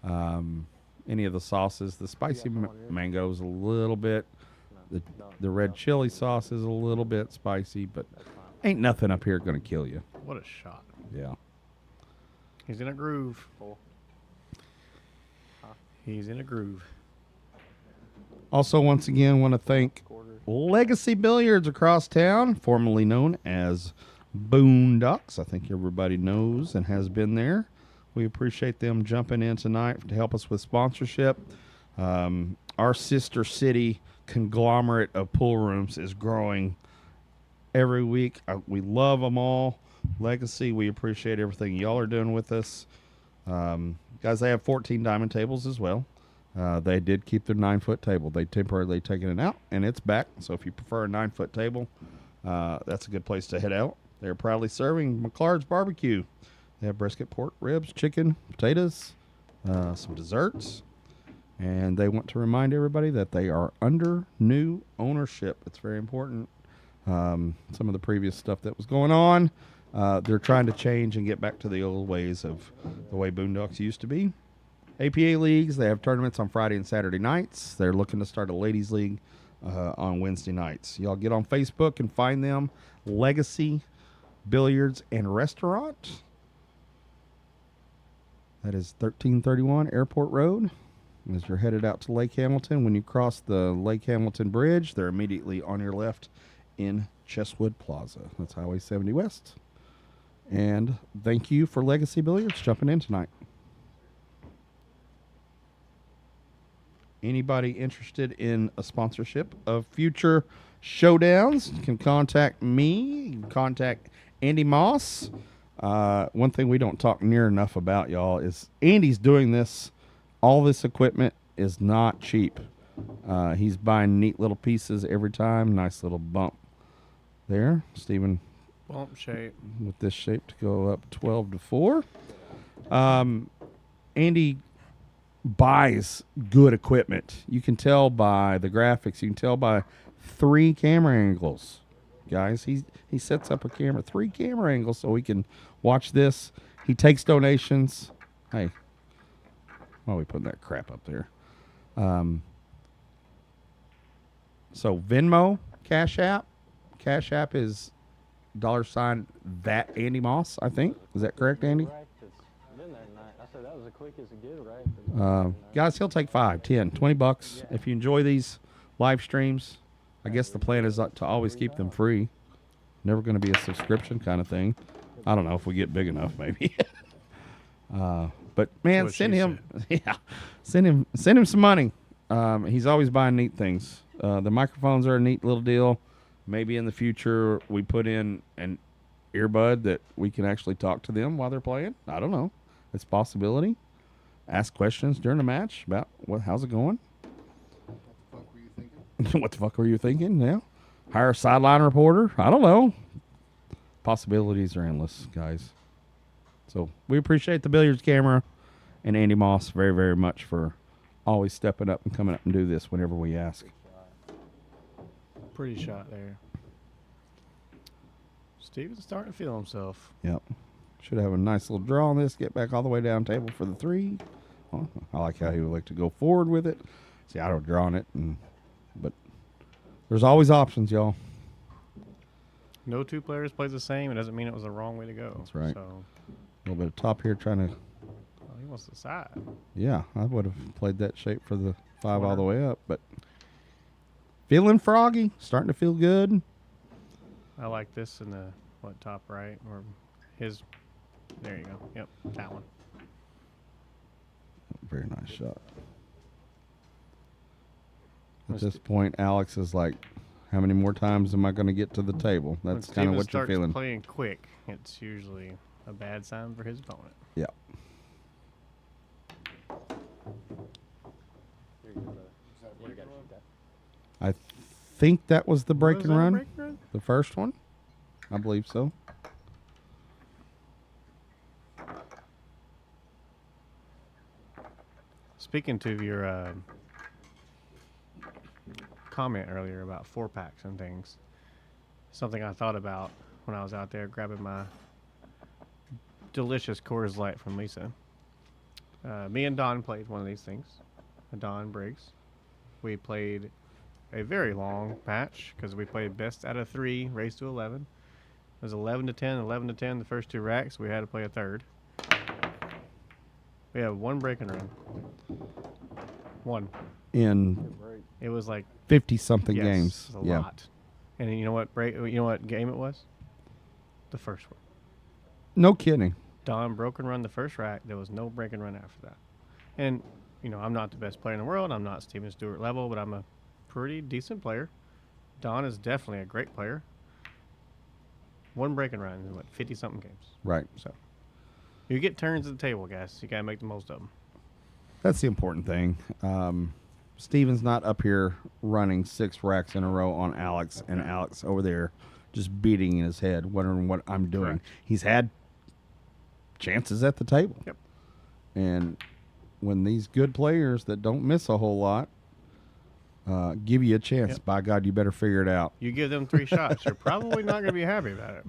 Any of the sauces. The spicy mango is a little bit. The red chili sauce is a little bit spicy, but ain't nothing up here going to kill you. What a shot. Yeah. He's in a groove. Full. He's in a groove. Also, once again, want to thank Quarter. Legacy Billiards across town, formerly known as Boondocks. I think everybody knows and has been there. We appreciate them jumping in tonight to help us with sponsorship. Our sister city conglomerate of pool rooms is growing every week. We love them all. Legacy, we appreciate everything y'all are doing with us. Guys, they have 14 diamond tables as well. They did keep their 9-foot table. They temporarily taken it out, and it's back. So if you prefer a 9-foot table, that's a good place to head out. They're proudly serving McClard's Barbecue. They have brisket, pork, ribs, chicken, potatoes, some desserts. And they want to remind everybody that they are under new ownership. It's very important. Some of the previous stuff that was going on, they're trying to change and get back to the old ways of the way Boondocks used to be. APA leagues, they have tournaments on Friday and Saturday nights. They're looking to start a ladies league on Wednesday nights. Y'all get on Facebook and find them. Legacy Billiards and Restaurant. That is 1331 Airport Road. As you're headed out to Lake Hamilton, when you cross the Lake Hamilton Bridge, they're immediately on your left in Chestwood Plaza. That's Highway 70 West. And thank you for Legacy Billiards jumping in tonight. Anybody interested in a sponsorship of future showdowns can contact me. You can contact Andy Moss. One thing we don't talk near enough about, y'all, is Andy's doing this. All this equipment is not cheap. He's buying neat little pieces every time. Nice little bump there. Stephen, Bump shape. with this shape to go up 12-4. Andy buys good equipment. You can tell by the graphics. You can tell by 3 camera angles. Guys, he sets up a camera, 3 camera angles so we can watch this. He takes donations. Hey, why are we putting that crap up there? So Venmo, Cash App. Cash App is $ that Andy Moss, I think. Is that correct, Andy? Right, 'cause been there tonight. I said that was the quickest to get it right. Guys, he'll take 5, 10, 20 bucks. If you enjoy these live streams, I guess the plan is to always keep them free. Never going to be a subscription kind of thing. I don't know if we get big enough, maybe. But man, what send she him, send him some money. He's always buying neat things. The microphones are a neat little deal. Maybe in the future we put in an earbud that we can actually talk to them while they're playing. I don't know. It's a possibility. Ask questions during the match about how's it going. What the fuck were you thinking? Yeah. Hire a sideline reporter. I don't know. Possibilities are endless, guys. So we appreciate the Billiards camera and Andy Moss very, very much for always stepping up and coming up and do this whenever we ask. Pretty shot there. Steven's starting to feel himself. Yep. Should have a nice little draw on this. Get back all the way down table for the 3. Well, I like how he would like to go forward with it. See, I don't draw on it, but there's always options, y'all. No 2 players plays the same. It doesn't mean it was the wrong way to go. That's right. So A little bit of top here trying to. he wants the side. Yeah, I would have played that shape for the 5 all the way up, but feeling froggy, starting to feel good. I like this in the top right or his. There you go. Yep, that one. Very nice shot. At this point, Alex is like, how many more times am I going to get to the table? That's kind of what you're feeling. Playing quick, it's usually a bad sign for his opponent. Yeah. Here you go, brother. You gotta shoot that. I think that was the break Was and that a run. break and run? The first one? I believe so. Speaking to your comment earlier about 4-packs and things, something I thought about when I was out there grabbing my delicious Coors Light from Lisa. Me and Don played one of these things. Don Briggs. We played a very long match because we played best out of 3, raised to 11. It was 11 to 10, 11 to 10, the first 2 racks. We had to play a third. We have 1 break and run. 1. In It was like 50-something yes, games. it was a lot. And you know what game it was? The first one. No kidding. Don broke and run the first rack. There was no break and run after that. And I'm not the best player in the world. I'm not Steven Stewart level, but I'm a pretty decent player. Don is definitely a great player. 1 break and run in 50-something games. Right. So you get turns at the table, guys. You gotta make the most of them. That's the important thing. Steven's not up here running 6 racks in a row on Alex, and Alex over there just beating in his head, wondering what I'm doing. Correct. He's had chances at the table. Yep. And when these good players that don't miss a whole lot give you a chance, Yep. by God, you better figure it out. You give them 3 shots, you're probably not gonna be happy about it.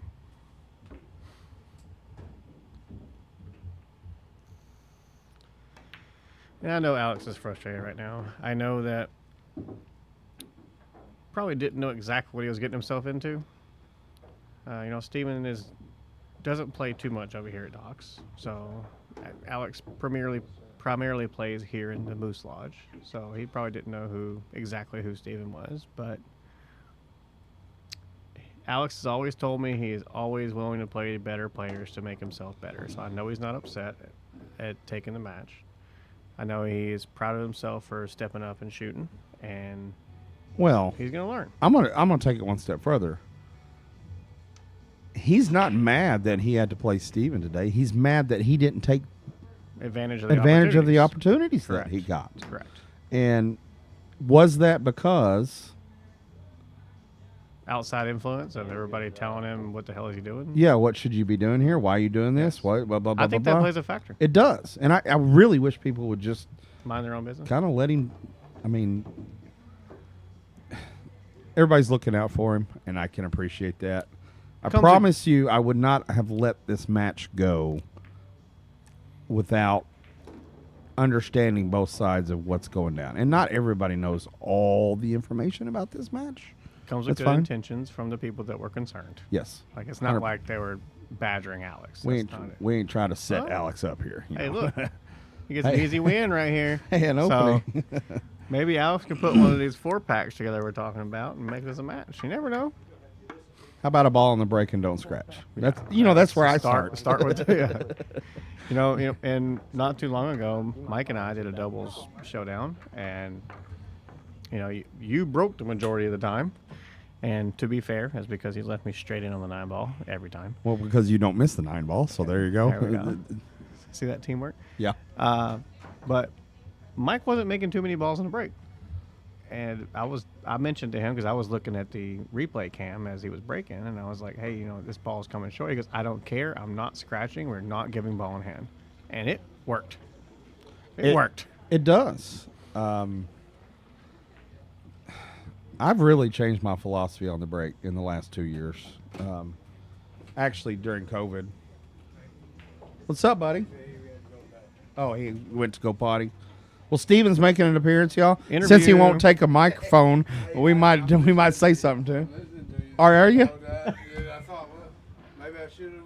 And I know Alex is frustrated right now. I know that probably didn't know exactly what he was getting himself into. Steven doesn't play too much over here at Docks, so Alex primarily plays here in the Moose Lodge, so he probably didn't know exactly who Steven was, but Alex has always told me he is always willing to play better players to make himself better, so I know he's not upset at taking the match. I know he is proud of himself for stepping up and shooting, and Well, he's going to learn. I'm gonna take it one step further. He's not mad that he had to play Steven today. He's mad that he didn't take Advantage of the opportunities. opportunities Correct. that he got. Correct. And was that because, Outside influence of everybody telling him what the hell is he doing. yeah, what should you be doing here? Why are you doing this? Yes. Why, blah, blah, blah, I think blah, that blah. plays a factor. It does. And I really wish people would just Mind their own business. kind of let him, I mean, everybody's looking out for him, and I can appreciate that. I Comes promise you I would not have let this match go without understanding both sides of what's going down. And not everybody knows all the information about this match. Comes with That's good fine. intentions from the people that were concerned. Yes. Like, it's not 100 like they were badgering Alex. We That's not it. ain't trying to set Oh. Alex up here. you Hey, know. look. He gets an Hey. easy win right here. Hey, an So, opening. maybe Alex can put one of these 4-packs together we're talking about and make this a match. You never know. How about a ball on the break and don't scratch? That's where I start. Start with, yeah. And not too long ago, Mike and I did a doubles showdown, and you broke the majority of the time. And to be fair, that's because he left me straight in on the 9 ball every time. Well, because you don't miss the 9 ball, so there you go. There we go. See that teamwork? Yeah. But Mike wasn't making too many balls in the break. And I mentioned to him, because I was looking at the replay cam as he was breaking, and I was like, hey, this ball's coming short. He goes, I don't care. I'm not scratching. We're not giving ball in hand. And it worked. It worked. It does. I've really changed my philosophy on the break in the last 2 years. Actually, during COVID. What's up, buddy? Oh, he went to go potty. Well, Steven's making an appearance, y'all. Since he Interview. won't take a microphone, we might say something to him. Are you? I thought, well, maybe I should have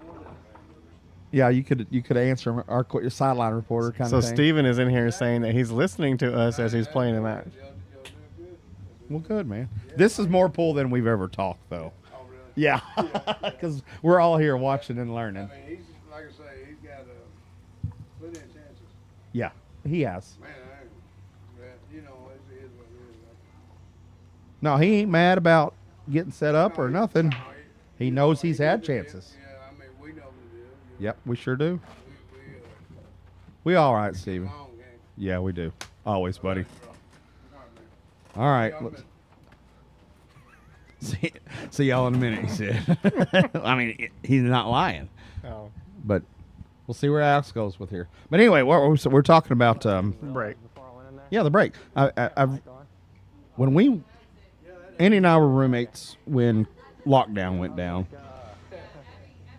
won that. Yeah, you could answer your sideline reporter kind So of thing. Steven is in here saying that he's listening to us as he's playing the match. Y'all doing good? Well, good, man. This is more pool than we've ever talked, though. Oh, really? Yeah, because we're all here watching and learning. I mean, he's, like I say, he's got plenty of chances. Yeah, he has. Man, it is what it is. No, he ain't mad about getting set up or nothing. No, He knows he's had did. chances. Yeah, I mean, we know what it is. Yep, we sure do. We We all right, Steven. long game. Yeah, we do. Always, buddy. All right, man. All right. Y'all let's- See y'all in a minute, he said. I mean, he's not lying. Oh. But We'll see where Alex goes with here. But anyway, we're talking about Break. Before I went in there. yeah, the break. When Andy and I were roommates when lockdown went down.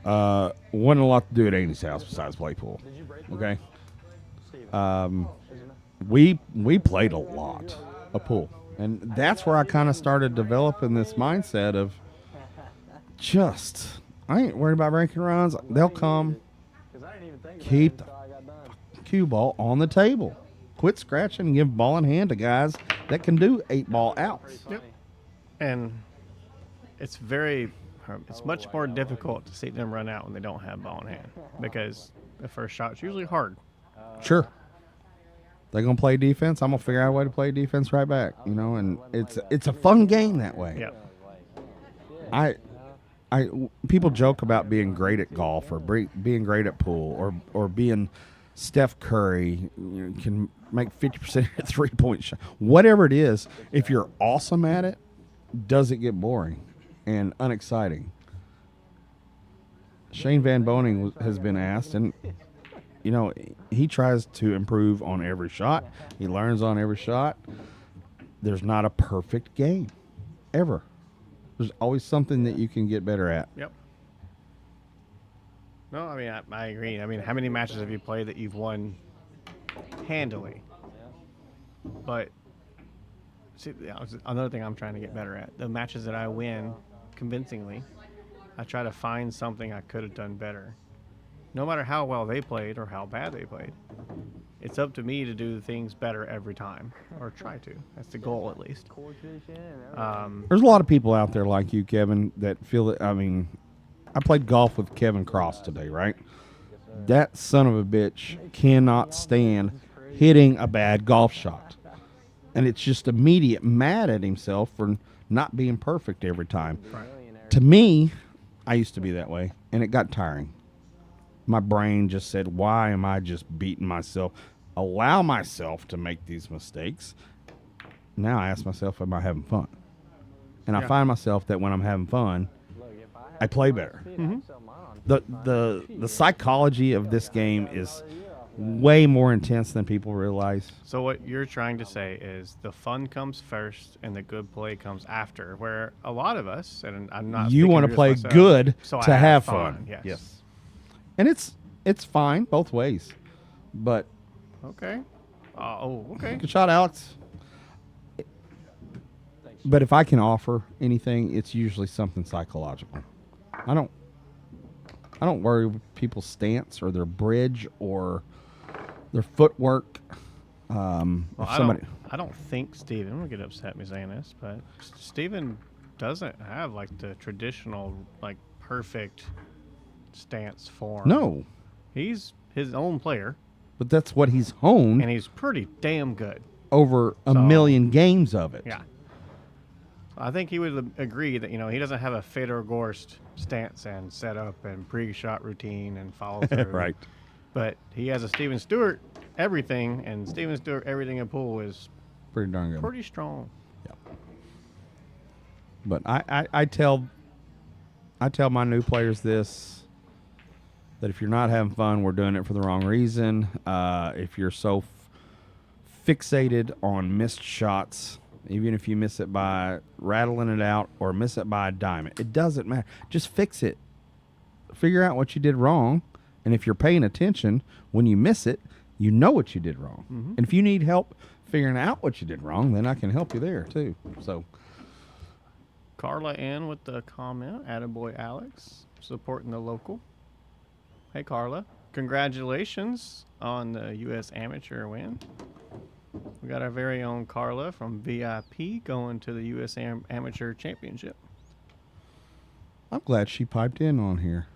Wasn't a lot to do at Andy's house besides play pool. Did you break the Okay, Steven? we played a lot of pool, and that's where I kind of started developing this mindset of just I ain't worried about breaking runs. They'll come. 'Cause I didn't even think about Keep it the until I got done. cue ball on the table. Quit scratching and give ball in hand to guys that can do 8-ball outs. Funny. And it's it's much more difficult to see them run out when they don't have ball in hand because the first shot's usually hard. Sure. They're gonna play defense. I'm gonna figure out a way to play defense right back. You know, and it's a fun game that way. Yeah. People joke about being great at golf or being great at pool or being Steph Curry, can make 50% of your 3-point shot. Whatever it is, if you're awesome at it, does it get boring and unexciting? Shane Van Boning has been asked, and he tries to improve on every shot. He learns on every shot. There's not a perfect game, ever. There's always something that you can get better at. Yep. No, I mean, I agree. I mean, how many matches have you played that you've won handily? But see, another thing I'm trying to get better at, the matches that I win convincingly, I try to find something I could have done better. No matter how well they played or how bad they played. It's up to me to do things better every time, or try to. That's the goal, at least. There's a lot of people out there like you, Kevin, that feel that. I mean, I played golf with Kevin Cross today, right? That son of a bitch cannot stand hitting a bad golf shot. And it's just immediate mad at himself for not being perfect every time. Right. To me, I used to be that way, and it got tiring. My brain just said, why am I just beating myself? Allow myself to make these mistakes. Now I ask myself, am I having fun? And I find myself that when I'm having fun, I play better. The psychology of this game is way more intense than people realize. So what you're trying to say is the fun comes first and the good play comes after, where a lot of us, and I'm not You want to play good so to I have fun. Yes. And it's fine both ways. But Okay. Okay. good shot, Alex. But if I can offer anything, it's usually something psychological. I don't worry with people's stance or their bridge or their footwork. Well, If somebody, I don't think Steven will get upset at me saying this, but Steven doesn't have like the traditional like perfect stance form. no, He's his own player but that's what he's honed and he's pretty damn good. over a So- million games of it. Yeah. I think he would agree that, he doesn't have a Fedor Gorst stance and setup and pre-shot routine and follow through. Right. But he has a Steven Stewart everything, and Steven Stewart everything in pool is Pretty darn good. pretty strong. But I tell my new players this, that if you're not having fun, we're doing it for the wrong reason. If you're so fixated on missed shots, even if you miss it by rattling it out or miss it by a diamond, it doesn't matter. Just fix it. Figure out what you did wrong. And if you're paying attention, when you miss it, you know what you did wrong. Mm-hmm. And if you need help figuring out what you did wrong, then I can help you there too. So Carla Ann with the comment, attaboy Alex, supporting the local. Hey, Carla. Congratulations on the U.S. Amateur win. We got our very own Carla from VIP going to the U.S. Amateur Championship. I'm glad she piped in on here.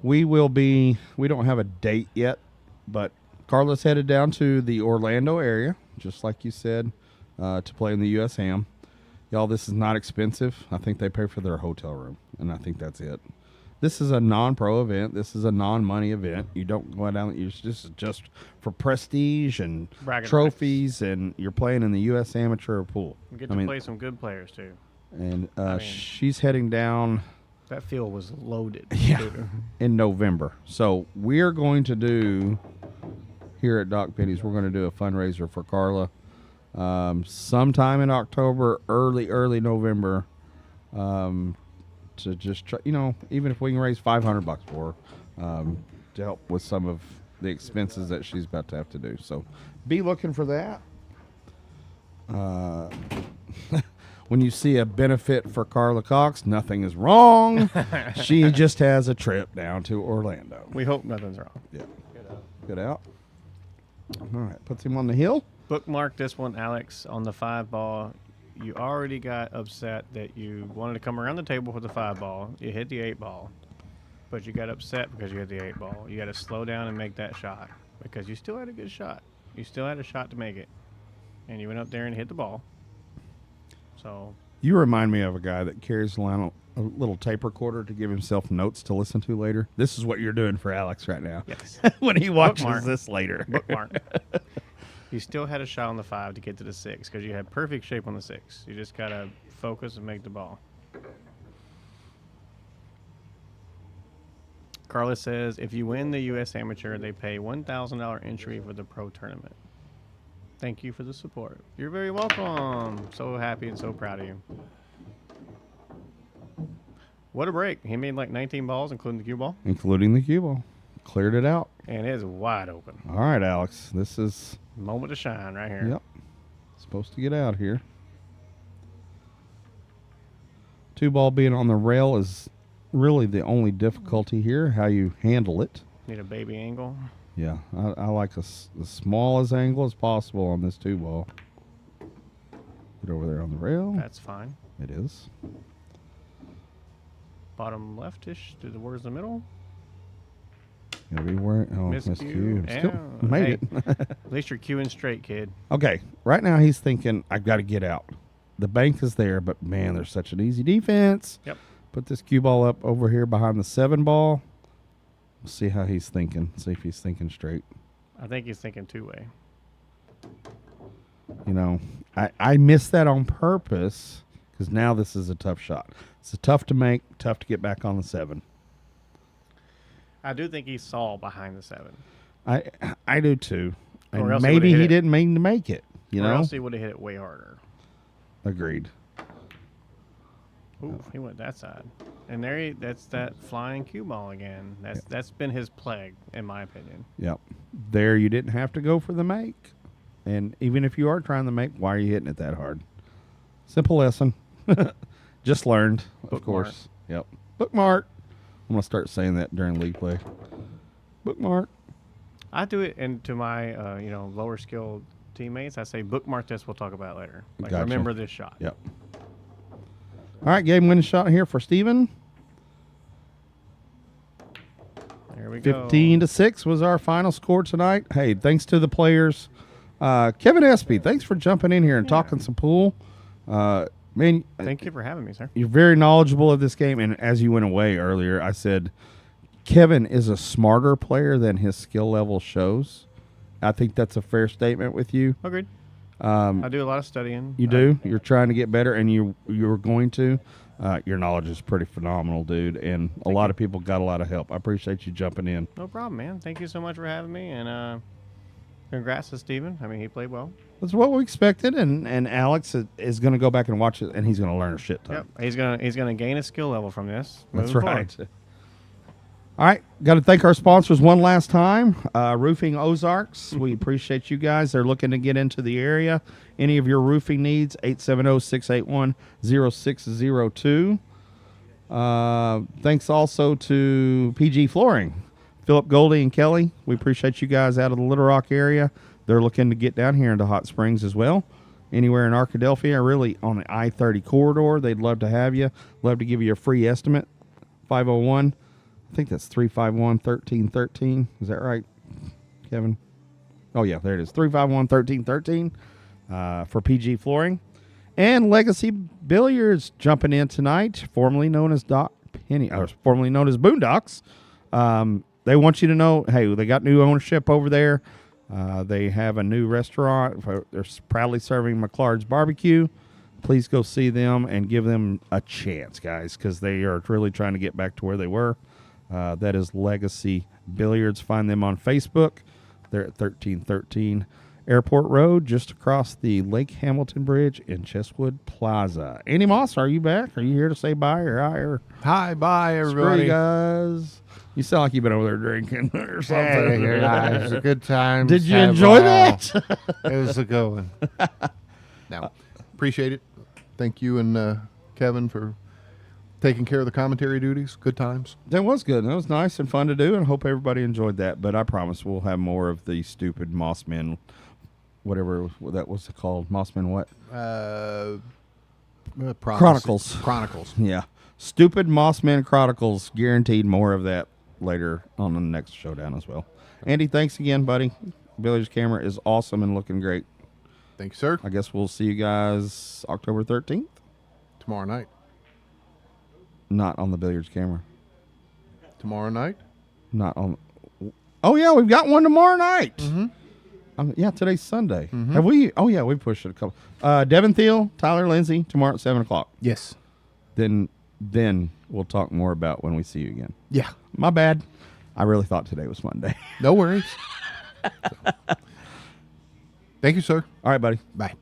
We don't have a date yet, but Carla's headed down to the Orlando area, just like you said, to play in the U.S. Am. Y'all, this is not expensive. I think they pay for their hotel room, and I think that's it. This is a non-pro event. This is a non-money event. You don't go down. This is just for prestige and Bragging trophies, and you're playing in the U.S. Amateur pool. We get to play some good players, too. And mean- she's heading down That field was loaded. Yeah. dude. in November. So we're going to do here at Doc Penny's. We're going to do a fundraiser for Carla sometime in October, early November. To just try, even if we can raise $500 for her, to help with some of the expenses that she's about to have to do. So be looking for that. When you see a benefit for Carla Cox, nothing is wrong. She just has a trip down to Orlando. We hope nothing's wrong. Yeah. Good out. All right. Puts him on the hill. Bookmark this one, Alex, on the 5-ball. You already got upset that you wanted to come around the table for the 5-ball. You hit the 8-ball. But you got upset because you hit the 8-ball. You got to slow down and make that shot because you still had a good shot. You still had a shot to make it. And you went up there and hit the ball. So You remind me of a guy that carries a little tape recorder to give himself notes to listen to later. This is what you're doing for Alex right now. yes, when he watches Bookmark. this later. bookmark. You still had a shot on the 5 to get to the 6 because you had perfect shape on the 6. You just got to focus and make the ball. Carla says, if you win the U.S. Amateur, they pay $1,000 entry for the pro tournament. Thank you for the support. You're very welcome. So happy and so proud of you. What a break. He made like 19 balls, including the cue ball, Including the cue ball. Cleared it out. and it is wide open. All right, Alex. This is, Moment to shine right here. yep, supposed to get out here. 2-ball being on the rail is really the only difficulty here, how you handle it. Need a baby angle. Yeah, I like as small as angle as possible on this 2-ball. Get over there on the rail. That's fine. It is. Bottom leftish to the words in the middle. Gotta be where. Oh, Miscue. miscue. Still Yeah. made Hey. it. At least you're cueing straight, kid. Okay, right now he's thinking, I've got to get out. The bank is there, but man, there's such an easy defense. Yep. Put this cue ball up over here behind the 7-ball. We'll see how he's thinking. See if he's thinking straight. I think he's thinking 2-way. I missed that on purpose because now this is a tough shot. It's tough to make, tough to get back on the 7. I do think he saw behind the 7. I do too. Or And else he maybe would've hit he it. didn't mean to make it. Or else he would have hit it way harder. Agreed. Ooh, he went that side. And that's that flying cue ball again. That's been his plague, in my opinion. Yep. There you didn't have to go for the make. And even if you are trying to make, why are you hitting it that hard? Simple lesson. Just learned, of Bookmark. course. Yep. Bookmark. I'm going to start saying that during league play. Bookmark. I do it into my lower skilled teammates. I say bookmark this, we'll talk about it later. Like Gotcha. remember this shot. Yep. All right, game winning shot here for Steven. There we go. 15-6 was our final score tonight. Hey, thanks to the players. Kevin Espy, thanks for jumping in here and talking some pool. Man, Thank you for having me, sir. you're very knowledgeable of this game. And as you went away earlier, I said Kevin is a smarter player than his skill level shows. I think that's a fair statement with you. Agreed. I do a lot of studying. You do. You're trying to get better, and you're going to. Your knowledge is pretty phenomenal, dude. And a lot of people got a lot of help. I appreciate you jumping in. No problem, man. Thank you so much for having me. And congrats to Steven. I mean, he played well. That's what we expected. And Alex is going to go back and watch it, and he's going to learn a shit ton. Yep. He's gonna gain a skill level from this. That's moving right. forward. All right. Got to thank our sponsors one last time. Roofing Ozarks. We appreciate you guys. They're looking to get into the area. Any of your roofing needs, 870-681-0602. Thanks also to PG Flooring. Philip Goldie and Kelly. We appreciate you guys out of the Little Rock area. They're looking to get down here into Hot Springs as well. Anywhere in Arkadelphia, really on the I-30 corridor, they'd love to have you. Love to give you a free estimate. 501. I think that's 351-1313. Is that right, Kevin? Oh, yeah, there it is. 351-1313 for PG Flooring. And Legacy Billiards jumping in tonight, formerly known as Doc Penny, or formerly known as Boondocks. They want you to know, hey, they got new ownership over there. They have a new restaurant. They're proudly serving McLeod's Barbecue. please go see them and give them a chance, guys, because they are really trying to get back to where they were. That is Legacy Billiards. Find them on Facebook. They're at 1313 Airport Road, just across the Lake Hamilton Bridge in Chestwood Plaza. Andy Moss, are you back? Are you here to say bye or hi? Or Hi, bye, screw everybody. you guys. You sound like you've been over there drinking or something. Hey, guys, a good time. Did you enjoy that? It was a good one. Now, appreciate it. Thank you and Kevin for taking care of the commentary duties. Good times. That was good. That was nice and fun to do, and hope everybody enjoyed that. But I promise we'll have more of the stupid Mossmen, whatever that was called. Mossmen what? Chronicles. Chronicles. Yeah. Stupid Mossmen Chronicles. Guaranteed more of that later on the next showdown as well. Andy, thanks again, buddy. Billy's camera is awesome and looking great. Thank you, sir. I guess we'll see you guys October 13th. Tomorrow night. Not on the Billiards camera. Tomorrow night? Not on. Oh, yeah, we've got one tomorrow night. Mm-hmm. Yeah, today's Sunday. Have we? Oh, yeah, we pushed it a couple. Devin Thiel, Tyler Lindsay, tomorrow at 7 o'clock. Yes. Then we'll talk more about when we see you again. Yeah. My bad. I really thought today was Monday. No worries. Thank you, sir. All right, buddy. Bye.